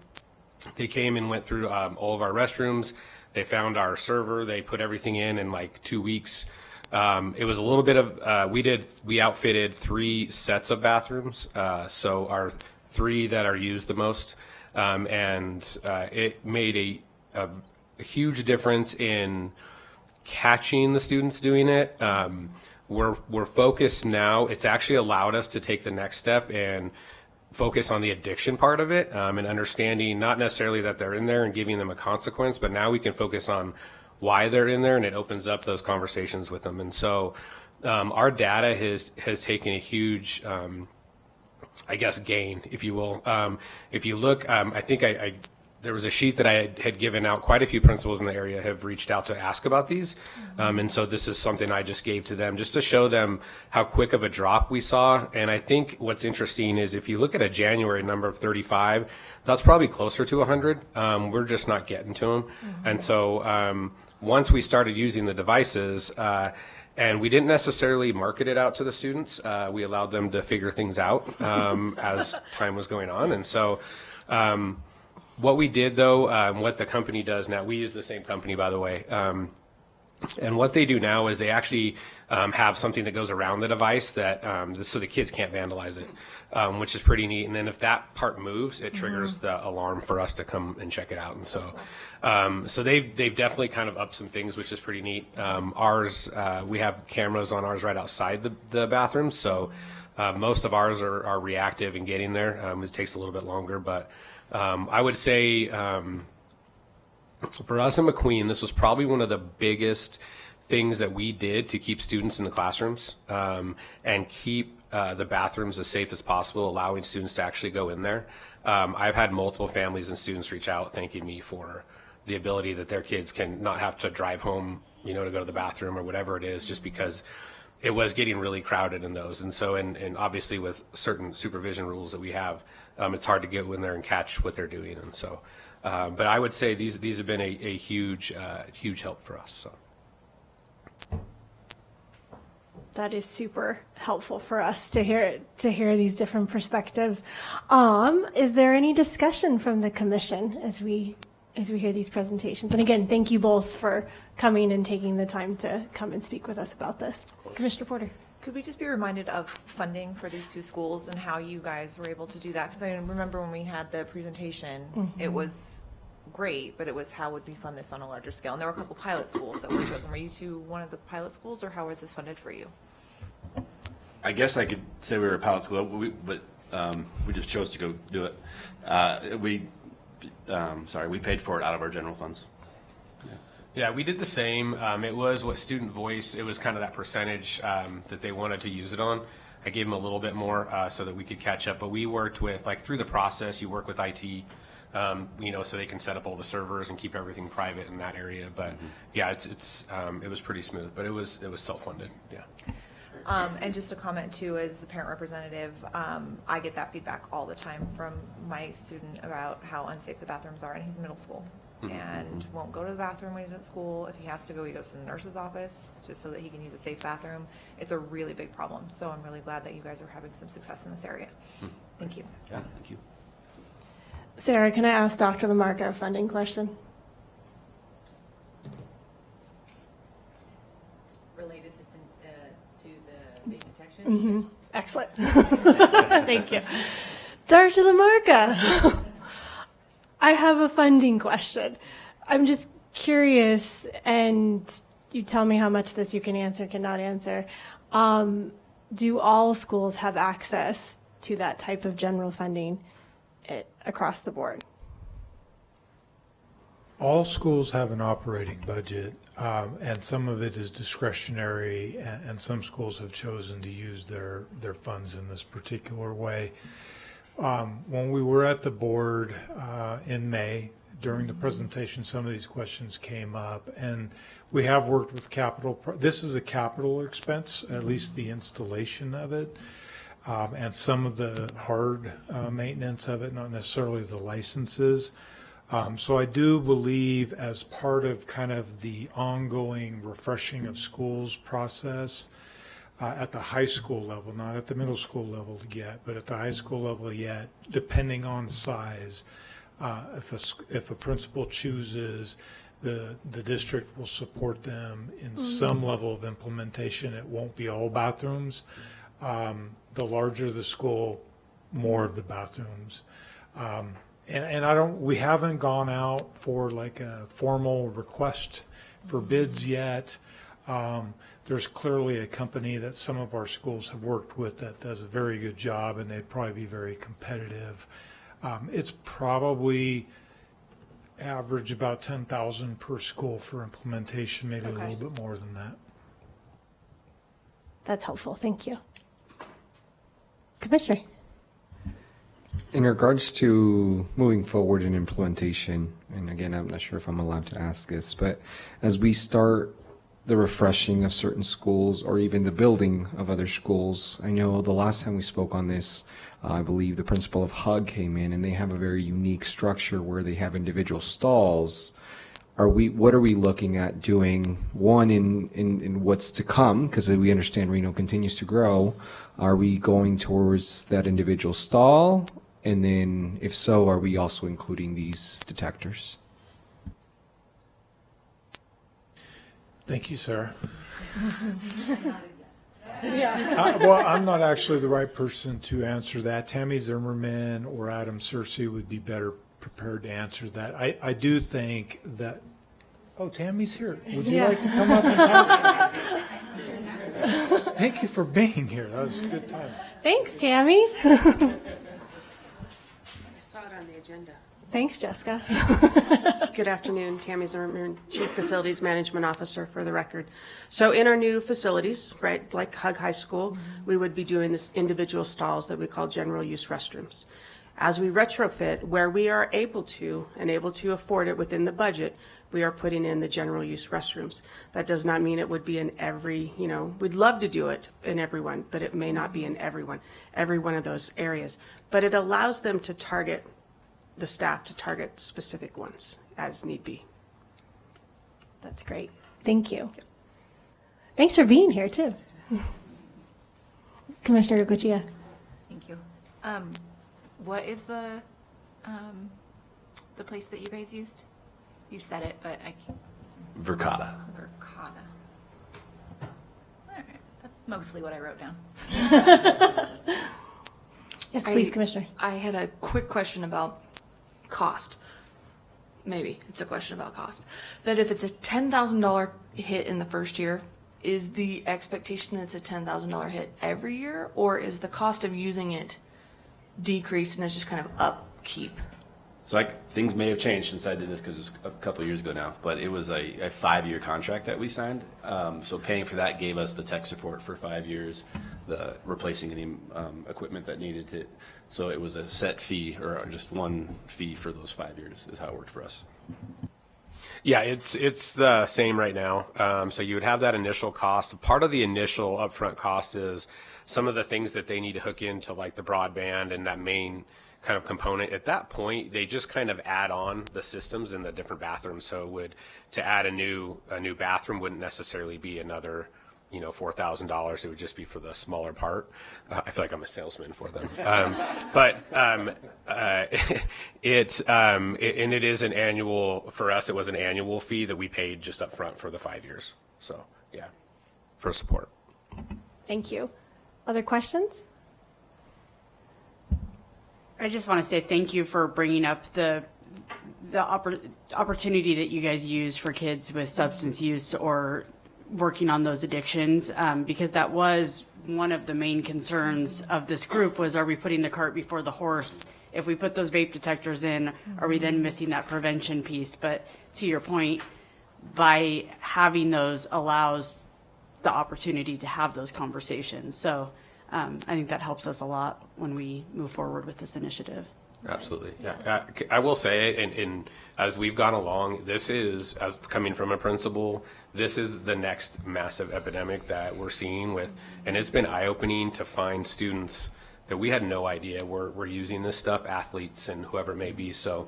they came and went through all of our restrooms. They found our server. They put everything in like 2 weeks. It was a little bit of, we outfitted 3 sets of bathrooms. So our 3 that are used the most. And it made a huge difference in catching the students doing it. We're focused now. It's actually allowed us to take the next step and focus on the addiction part of it, and understanding not necessarily that they're in there and giving them a consequence, but now we can focus on why they're in there, and it opens up those conversations with them. And so our data has taken a huge, I guess, gain, if you will. If you look, I think there was a sheet that I had given out. Quite a few principals in the area have reached out to ask about these. And so this is something I just gave to them just to show them how quick of a drop we saw. And I think what's interesting is if you look at a January number of 35, that's probably closer to 100. We're just not getting to them. And so once we started using the devices, and we didn't necessarily market it out to the students, we allowed them to figure things out as time was going on. And so what we did, though, what the company does now, we use the same company, by the way, and what they do now is they actually have something that goes around the device that so the kids can't vandalize it, which is pretty neat. And then if that part moves, it triggers the alarm for us to come and check it out. And so so they've definitely kind of upped some things, which is pretty neat. Ours, we have cameras on ours right outside the bathrooms, so most of ours are reactive and getting there. It takes a little bit longer, but I would say for us in McQueen, this was probably one of the biggest things that we did to keep students in the classrooms and keep the bathrooms as safe as possible, allowing students to actually go in there. I've had multiple families and students reach out thanking me for the ability that their kids can not have to drive home, to go to the bathroom or whatever it is, just because it was getting really crowded in those. And so, and obviously with certain supervision rules that we have, it's hard to get in there and catch what they're doing. And so, but I would say these have been a huge help for us. So. That is super helpful for us to hear these different perspectives. Is there any discussion from the commission as we hear these presentations? And again, thank you both for coming and taking the time to come and speak with us about this. Commissioner Porter. Could we just be reminded of funding for these 2 schools and how you guys were able to do that? Because I remember when we had the presentation, it was great, but it was how would we fund this on a larger scale? And there were a couple pilot schools that were chosen. Were you 2 one of the pilot schools, or how was this funded for you? I guess I could say we were a pilot school, but we just chose to go do it. We paid for it out of our general funds. Yeah, we did the same. It was what Student Voice, it was kind of that percentage that they wanted to use it on. I gave them a little bit more so that we could catch up. But we worked with, like, through the process, you work with IT, you know, so they can set up all the servers and keep everything private in that area. But yeah, it was pretty smooth, but it was self-funded. Yeah. And just a comment too, as the parent representative, I get that feedback all the time from my student about how unsafe the bathrooms are, and he's in middle school and won't go to the bathroom when he's at school. If he has to go, he goes to the nurse's office just so that he can use a safe bathroom. It's a really big problem. So I'm really glad that you guys are having some success in this area. Thank you. Yeah, thank you. Sarah, can I ask Dr. Lamarca a funding question? Related to the vape detection? Yes. Excellent. Thank you. Dr. Lamarca, I have a funding question. I'm just curious, and you tell me how much this you can answer, cannot answer. Do all schools have access to that type of general funding across the board? All schools have an operating budget, and some of it is discretionary, and some schools have chosen to use their funds in this particular way. When we were at the board in May, during the presentation, some of these questions came up, and we have worked with capital. This is a capital expense, at least the installation of it, and some of the hard maintenance of it, not necessarily the licenses. So I do believe, as part of kind of the ongoing refreshing of schools process, at the high school level, not at the middle school level yet, but at the high school level yet, depending on size, if a principal chooses, the district will support them in some level of implementation. It won't be all bathrooms. The larger the school, more of the bathrooms. And we haven't gone out for like a formal request for bids yet. There's clearly a company that some of our schools have worked with that does a very good job, and they'd probably be very competitive. It's probably average about 10,000 per school for implementation, maybe a little bit more than that. That's helpful. Thank you. Commissioner. In regards to moving forward in implementation, and again, I'm not sure if I'm allowed to ask this, but as we start the refreshing of certain schools or even the building of other schools, I know the last time we spoke on this, I believe the principal of HUG came in, and they have a very unique structure where they have individual stalls. What are we looking at doing, one, in what's to come, because we understand Reno continues to grow? Are we going towards that individual stall? And then, if so, are we also including these detectors? Thank you, Sarah. Well, I'm not actually the right person to answer that. Tammy Zimmerman or Adam Searcy would be better prepared to answer that. I do think that, oh, Tammy's here. Would you like to come up and talk? Thank you for being here. That was a good time. Thanks, Tammy. I saw it on the agenda. Thanks, Jessica. Good afternoon, Tammy Zimmerman, Chief Facilities Management Officer, for the record. So in our new facilities, right, like Hug High School, we would be doing this individual stalls that we call general use restrooms. As we retrofit, where we are able to and able to afford it within the budget, we are putting in the general use restrooms. That does not mean it would be in every, we'd love to do it in everyone, but it may not be in every one of those areas. But it allows them to target the staff to target specific ones as need be. That's great. Thank you. Thanks for being here, too. Commissioner Gochia. Thank you. What is the place that you guys used? You said it, but I can't. Verkada. Verkada. All right. That's mostly what I wrote down. Yes, please, Commissioner. I had a quick question about cost. Maybe it's a question about cost. That if it's a $10,000 hit in the first year, is the expectation that it's a $10,000 hit every year, or is the cost of using it decreased and it's just kind of upkeep? So things may have changed since I did this, because it was a couple of years ago now, but it was a 5-year contract that we signed. So paying for that gave us the tech support for 5 years. replacing any equipment that needed it. So it was a set fee, or just one fee for those 5 years is how it worked for us. Yeah, it's the same right now. So you would have that initial cost. Part of the initial upfront cost is some of the things that they need to hook into, like the broadband and that main kind of component. At that point, they just kind of add on the systems in the different bathrooms. So to add a new bathroom wouldn't necessarily be another, $4,000. It would just be for the smaller part. I feel like I'm a salesman for them. It is an annual, for us, it was an annual fee that we paid just up front for the 5 years. So, yeah, for support. Thank you. Other questions? I just want to say thank you for bringing up the opportunity that you guys use for kids with substance use or working on those addictions, because that was one of the main concerns of this group was, are we putting the cart before the horse? If we put those vape detectors in, are we then missing that prevention piece? But to your point, by having those allows the opportunity to have those conversations. So I think that helps us a lot when we move forward with this initiative. Absolutely. Yeah. I will say, and as we've gone along, this is, as coming from a principal, this is the next massive epidemic that we're seeing with, and it's been eye-opening to find students that we had no idea were using this stuff, athletes and whoever it may be. So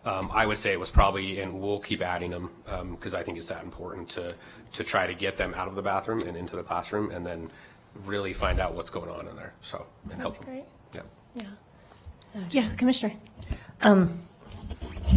I would say it was probably, and we'll keep adding them because I think it's that important to try to get them out of the bathroom and into the classroom, and then really find out what's going on in there. So and help That's them. great. Yeah. Yeah. Yes, Commissioner.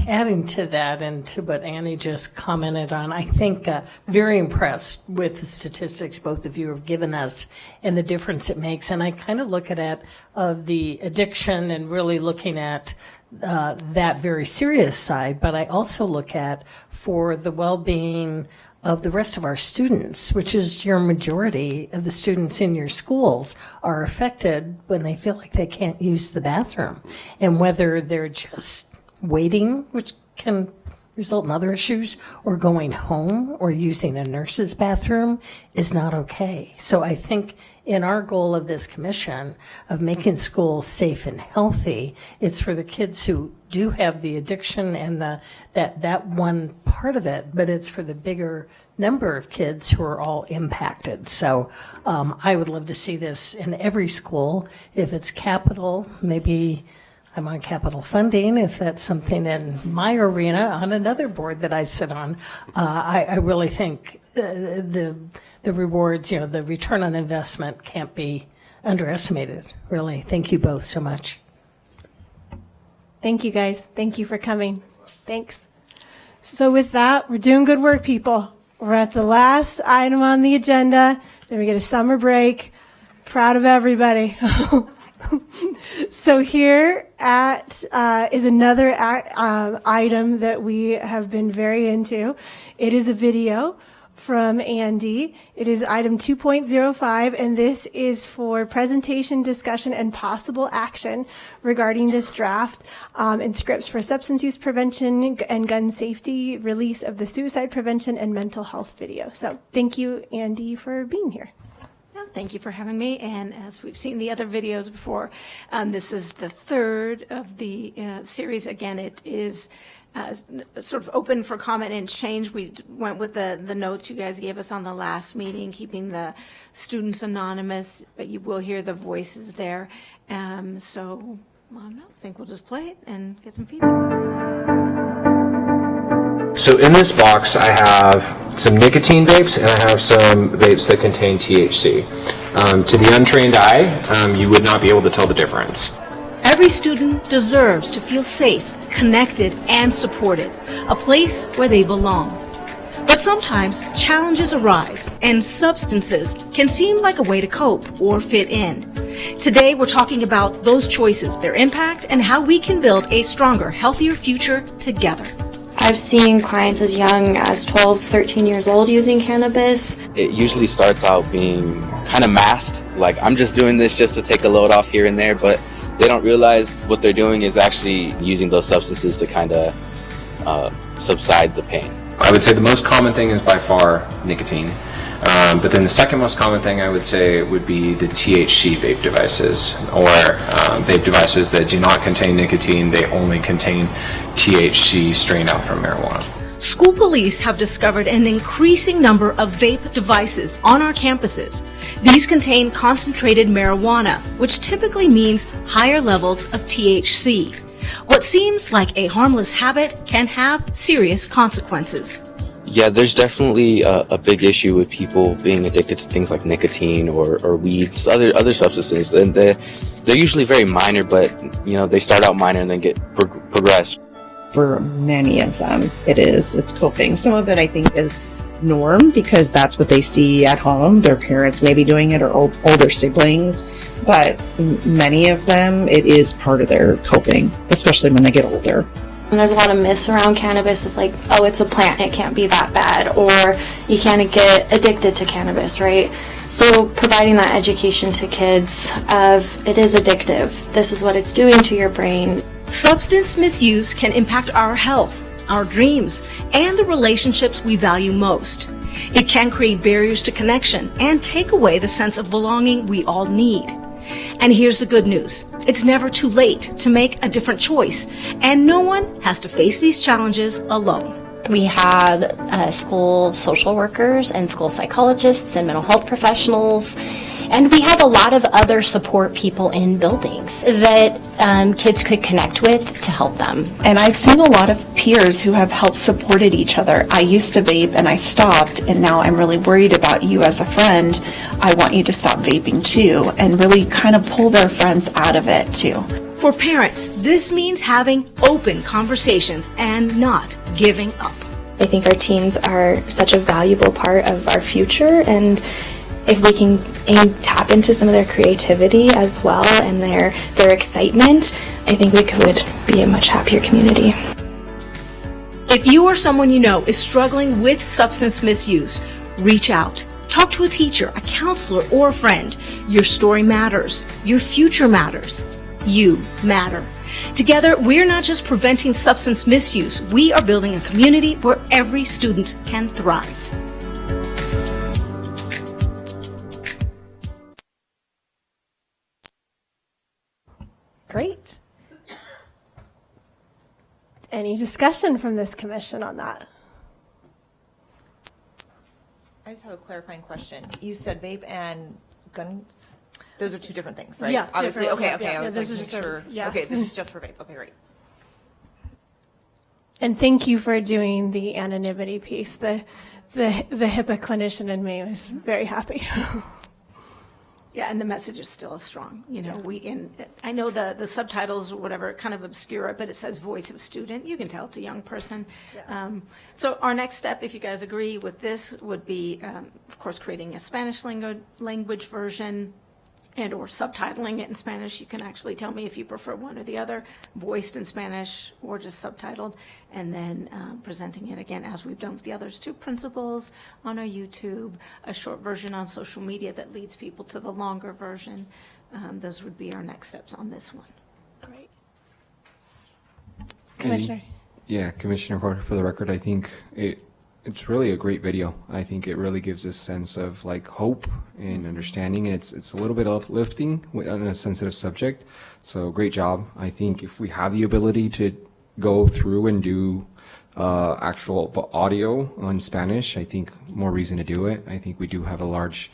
Adding to that and to what Annie just commented on, I think very impressed with the statistics both of you have given us and the difference it makes. And I kind of look at it of the addiction and really looking at that very serious side, but I also look at for the well-being of the rest of our students, which is your majority of the students in your schools are affected when they feel like they can't use the bathroom. And whether they're just waiting, which can result in other issues, or going home or using a nurse's bathroom is not okay. So I think in our goal of this commission of making schools safe and healthy, it's for the kids who do have the addiction and that one part of it, but it's for the bigger number of kids who are all impacted. So I would love to see this in every school. If it's capital, maybe I'm on capital funding, if that's something in my arena on another board that I sit on. I really think the rewards, the return on investment can't be underestimated, really. Thank you both so much. Thank you, guys. Thank you for coming. Thanks. So with that, we're doing good work, people. We're at the last item on the agenda. Then we get a summer break. Proud of everybody. So here is another item that we have been very into. It is a video from Andy. It is item 2.05, and this is for presentation, discussion, and possible action regarding this draft and scripts for substance use prevention and gun safety, release of the suicide prevention and mental health video. So thank you, Andy, for being here. Thank you for having me. And as we've seen the other videos before, this is the third of the series. Again, it is sort of open for comment and change. We went with the notes you guys gave us on the last meeting, keeping the students anonymous, but you will hear the voices there. So I don't know, I think we'll just play it and get some feedback. So in this box, I have some nicotine vapes and I have some vapes that contain THC. To the untrained eye, you would not be able to tell the difference. Every student deserves to feel safe, connected, and supported, a place where they belong. But sometimes challenges arise, and substances can seem like a way to cope or fit in. Today, we're talking about those choices, their impact, and how we can build a stronger, healthier future together. I've seen clients as young as 12, 13 years old using cannabis. It usually starts out being kind of masked, like I'm just doing this just to take a load off here and there, but they don't realize what they're doing is actually using those substances to kind of subside the pain. I would say the most common thing is by far nicotine. But then the second most common thing I would say would be the THC vape devices, or vape devices that do not contain nicotine, they only contain THC strained out from marijuana. School police have discovered an increasing number of vape devices on our campuses. These contain concentrated marijuana, which typically means higher levels of THC. What seems like a harmless habit can have serious consequences. Yeah, there's definitely a big issue with people being addicted to things like nicotine or weeds, other substances, and they're usually very minor, but they start out minor and then get progress. For many of them, it's coping. Some of it I think is norm because that's what they see at home. Their parents may be doing it or older siblings, but many of them, it is part of their coping, especially when they get older. And there's a lot of myths around cannabis of like, oh, it's a plant, it can't be that bad, or you can't get addicted to cannabis, right? So providing that education to kids of it is addictive, this is what it's doing to your brain. Substance misuse can impact our health, our dreams, and the relationships we value most. It can create barriers to connection and take away the sense of belonging we all need. And here's the good news. It's never too late to make a different choice, and no one has to face these challenges alone. We have school social workers and school psychologists and mental health professionals, and we have a lot of other support people in buildings that kids could connect with to help them. And I've seen a lot of peers who have helped supported each other. I used to vape and I stopped, and now I'm really worried about you as a friend. I want you to stop vaping too, and really kind of pull their friends out of it too. For parents, this means having open conversations and not giving up. I think our teens are such a valuable part of our future, and if we can tap into some of their creativity as well and their excitement, I think we could be a much happier community. If you or someone you know is struggling with substance misuse, reach out. Talk to a teacher, a counselor, or a friend. Your story matters. Your future matters. You matter. Together, we're not just preventing substance misuse, we are building a community where every student can thrive. Great. Any discussion from this commission on that? I just have a clarifying question. You said vape and guns? Those are two different things, right? Yeah, Obviously, different, okay. yeah, I was this like, is just make a- sure. yeah. Okay, this is just for vape. Okay, great. And thank you for doing the anonymity piece. The HIPAA clinician in me was very happy. Yeah, and the message is still as strong. I know the subtitles or whatever kind of obscure it, but it says voice of student. You can tell it's a young person. So our next step, if you guys agree with this, would be, of course, creating a Spanish language version and or subtitling it in Spanish. You can actually tell me if you prefer one or the other, voiced in Spanish or just subtitled, and then presenting it again as we've done with the others, to principals on our YouTube, a short version on social media that leads people to the longer version. Those would be our next steps on this one. Great. Commissioner. Yeah, Commissioner Jorge, for the record, I think it's really a great video. I think it really gives a sense of like hope and understanding, and it's a little bit uplifting on a sensitive subject. So great job. I think if we have the ability to go through and do actual audio in Spanish, I think more reason to do it. I think we do have a large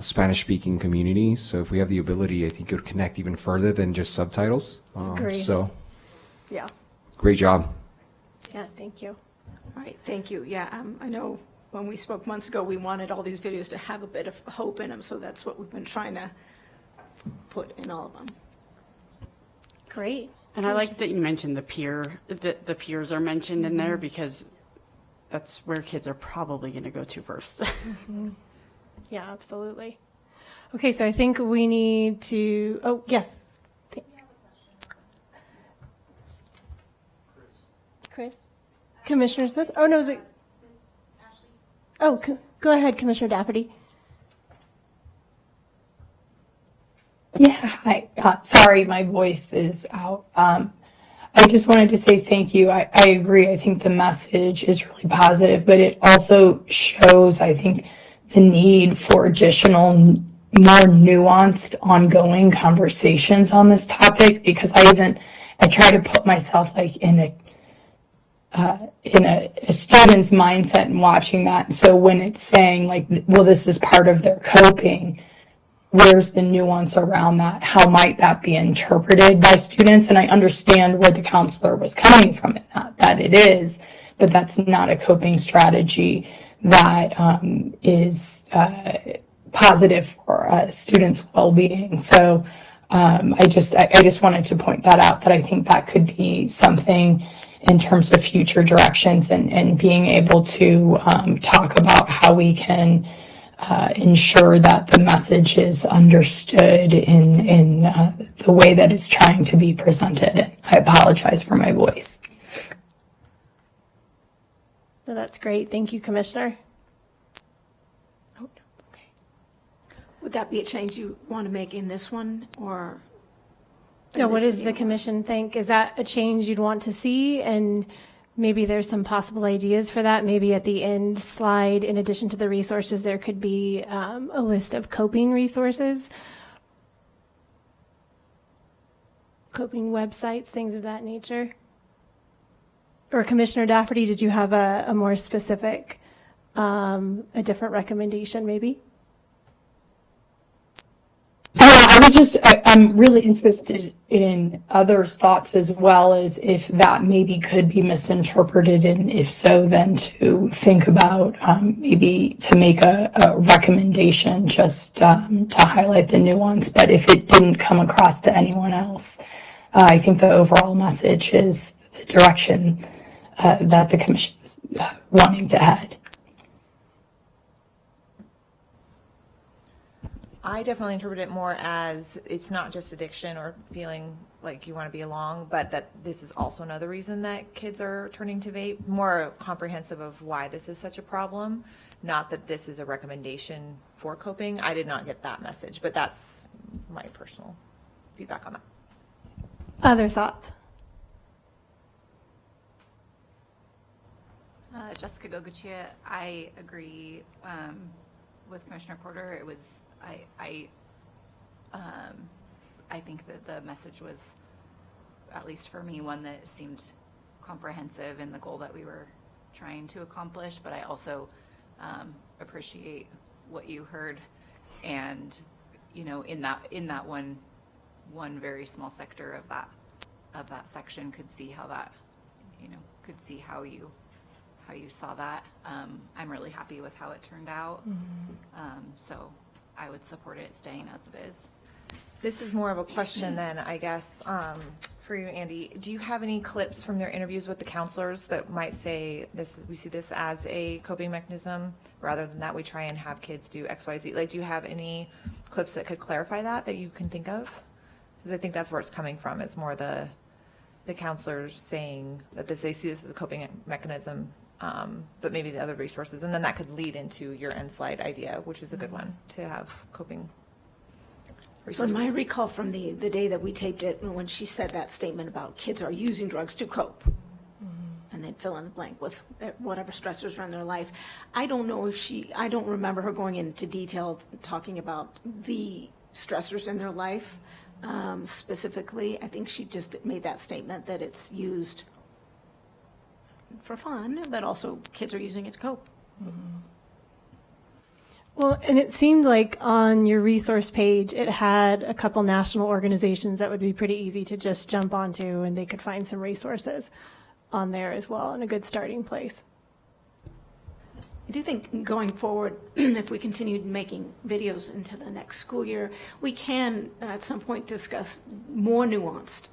Spanish-speaking community, so if we have the ability, I think it would connect even further than just subtitles. Agree. So Yeah. great job. Yeah, thank you. All right, thank you. Yeah, I know when we spoke months ago, we wanted all these videos to have a bit of hope in them, so that's what we've been trying to put in all of them. Great. And I like that you mentioned the peers are mentioned in there, because that's where kids are probably going to go to first. Mhm. Yeah, absolutely. Okay, so I think we need to, oh, yes. Chris? Commissioner Smith? Oh, no, is it? Oh, go ahead, Commissioner Dafferty. Yeah, hi. Sorry, my voice is out. I just wanted to say thank you. I agree. I think the message is really positive, but it also shows, I think, the need for additional, more nuanced, ongoing conversations on this topic, because I try to put myself like in a student's mindset and watching that. So when it's saying like, well, this is part of their coping, where's the nuance around that? How might that be interpreted by students? And I understand where the counselor was coming from, that it is, but that's not a coping strategy that is positive for a student's well-being. So I just wanted to point that out, that I think that could be something in terms of future directions, and being able to talk about how we can ensure that the message is understood in the way that it's trying to be presented. I apologize for my voice. No, that's great. Thank you, Commissioner. Oh, okay. Would that be a change you want to make in this one, or? Yeah, what does the commission think? Is that a change you'd want to see? And maybe there's some possible ideas for that. Maybe at the end slide, in addition to the resources, there could be a list of coping resources, coping websites, things of that nature. Or Commissioner Dafferty, did you have a more specific, a different recommendation maybe? I'm really interested in others' thoughts as well, as if that maybe could be misinterpreted, and if so, then to think about maybe to make a recommendation just to highlight the nuance. But if it didn't come across to anyone else, I think the overall message is the direction that the commission is wanting to head. I definitely interpret it more as it's not just addiction or feeling like you want to be along, but that this is also another reason that kids are turning to vape, more comprehensive of why this is such a problem, not that this is a recommendation for coping. I did not get that message, but that's my personal feedback on that. Other thoughts? Jessica Goguchia, I agree with Commissioner Porter. It was I think that the message was, at least for me, one that seemed comprehensive in the goal that we were trying to accomplish. But I also appreciate what you heard, and in that one very small sector of that section could see how that could see how you saw that. I'm really happy with how it turned out. So I would support it staying as it is. This is more of a question then, I guess, for you, Andy. Do you have any clips from their interviews with the counselors that might say we see this as a coping mechanism, rather than that we try and have kids do X, Y, Z? Like, do you have any clips that could clarify that you can think of? Because I think that's where it's coming from. It's more the counselors saying that they see this as a coping mechanism, but maybe the other resources, and then that could lead into your end slide idea, which is a good one to have coping resources. So my recall from the day that we taped it, when she said that statement about kids are using drugs to cope, and then fill in the blank with whatever stressors are in their life. I don't know if I don't remember her going into detail talking about the stressors in their life specifically. I think she just made that statement that it's used for fun, but also kids are using it to cope. Well, and it seemed like on your resource page, it had a couple national organizations that would be pretty easy to just jump onto, and they could find some resources on there as well, and a good starting place. I do think going forward, if we continue making videos into the next school year, we can at some point discuss more nuanced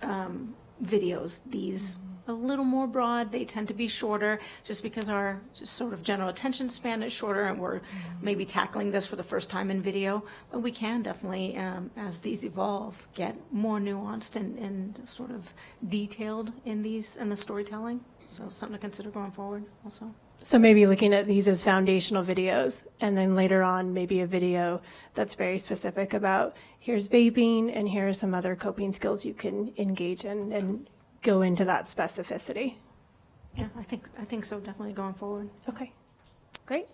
videos. These a little more broad, they tend to be shorter just because our just sort of general attention span is shorter, and we're maybe tackling this for the first time in video. But we can definitely, as these evolve, get more nuanced and sort of detailed in the storytelling. So something to consider going forward also. So maybe looking at these as foundational videos, and then later on maybe a video that's very specific about here's vaping and here are some other coping skills you can engage in, and go into that specificity. Yeah, I think so, definitely going forward. Okay, great.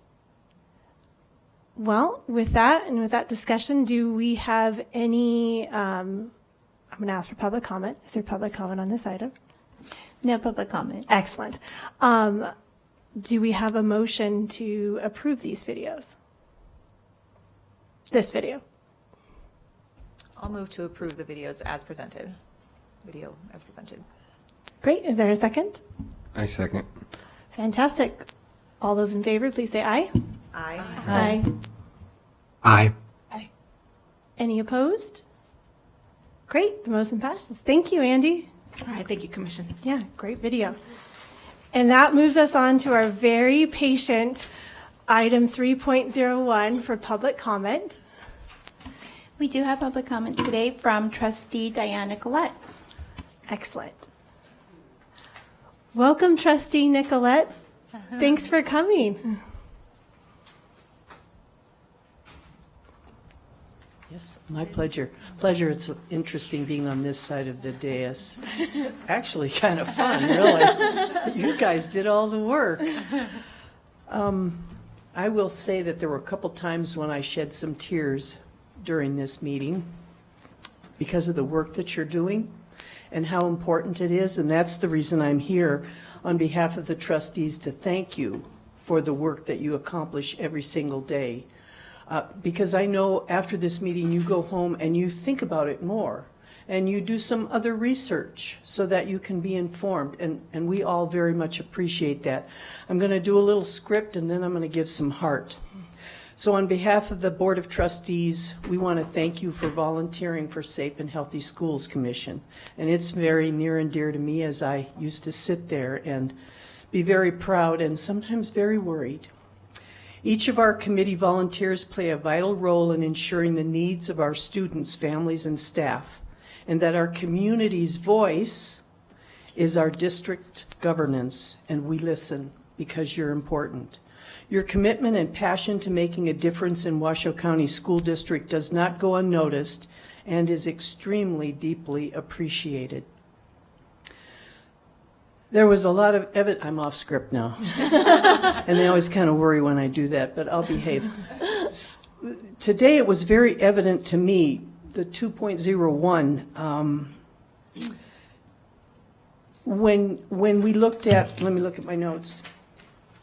Well, with that and with that discussion, do we have any, I'm going to ask for public comment. Is there public comment on this item? No public comment. Excellent. Do we have a motion to approve these videos? This video? I'll move to approve the videos as presented. Video as presented. Great. Is there a second? I second. Fantastic. All those in favor, please say aye. Aye. Aye. Aye. Aye. Any opposed? Great. The motion passes. Thank you, Andy. All right, thank you, Commission. Yeah, great video. And that moves us on to our very patient item 3.01 for public comment. We do have public comment today from Trustee Diana Nicolette. Excellent. Welcome, Trustee Nicolette. Thanks for coming. Yes, my pleasure. Pleasure. It's interesting being on this side of the dais. It's actually kind of fun, really. You guys did all the work. I will say that there were a couple times when I shed some tears during this meeting because of the work that you're doing and how important it is. And that's the reason I'm here on behalf of the trustees to thank you for the work that you accomplish every single day. Because I know after this meeting you go home and you think about it more and you do some other research so that you can be informed, and we all very much appreciate that. I'm going to do a little script and then I'm going to give some heart. So on behalf of the Board of Trustees, we want to thank you for volunteering for Safe and Healthy Schools Commission. And it's very near and dear to me as I used to sit there and be very proud and sometimes very worried. Each of our committee volunteers play a vital role in ensuring the needs of our students, families, and staff, and that our community's voice is our district governance, and we listen because you're important. Your commitment and passion to making a difference in Washoe County School District does not go unnoticed and is extremely deeply appreciated. There was a lot of evidence. I'm off script now. And they always kind of worry when I do that, but I'll behave. Today it was very evident to me, the 2.01, when we looked at, let me look at my notes.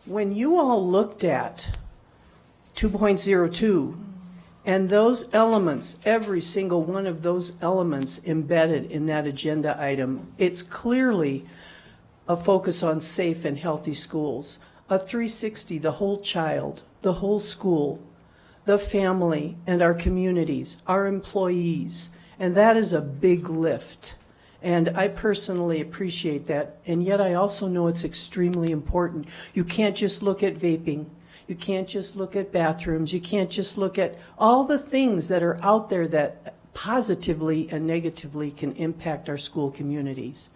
When you all looked at 2.02 and those elements, every single one of those elements embedded in that agenda item, it's clearly a focus on safe and healthy schools, a 360, the whole child, the whole school, the family, and our communities, our employees, and that is a big lift. And I personally appreciate that, and yet I also know it's extremely important. You can't just look at vaping. You can't just look at bathrooms. You can't just look at all the things that are out there that positively and negatively can impact our school communities.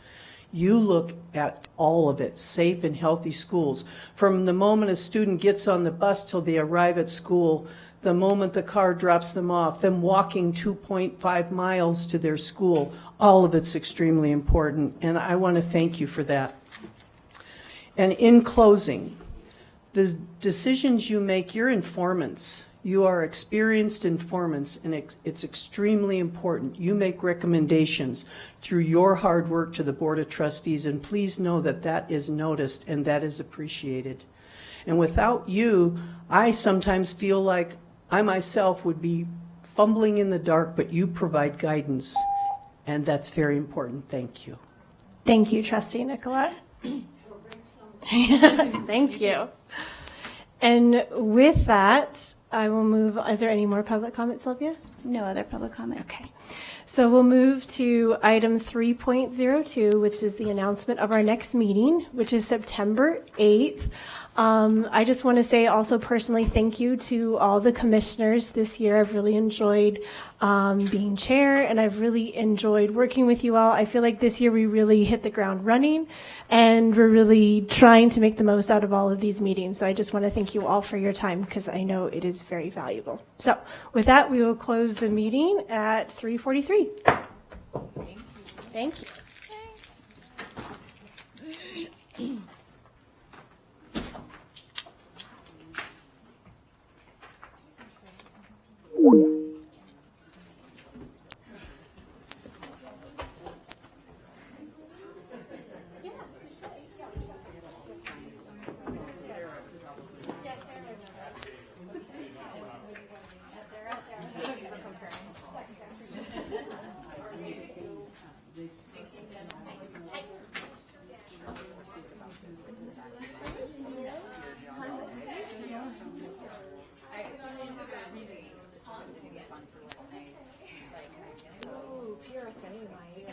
You look at all of it, safe and healthy schools. From the moment a student gets on the bus till they arrive at school, the moment the car drops them off, them walking 2.5 miles to their school, all of it's extremely important, and I want to thank you for that. And in closing, the decisions you make, you're informants. You are experienced informants, and it's extremely important. You make recommendations through your hard work to the Board of Trustees, and please know that that is noticed and that is appreciated. And without you, I sometimes feel like I myself would be fumbling in the dark, but you provide guidance, and that's very important. Thank you. Thank you, Trustee Nicolette. Yes, thank you. And with that, I will move. Is there any more public comment, Sylvia? No other public comment. Okay. So we'll move to item 3.02, which is the announcement of our next meeting, which is September 8th. I just want to say also personally thank you to all the commissioners this year. I've really enjoyed being chair, and I've really enjoyed working with you all. I feel like this year we really hit the ground running, and we're really trying to make the most out of all of these meetings. So I just want to thank you all for your time because I know it is very valuable. So with that, we will close the meeting at 3:43. Thank you. Oh, PRSA might.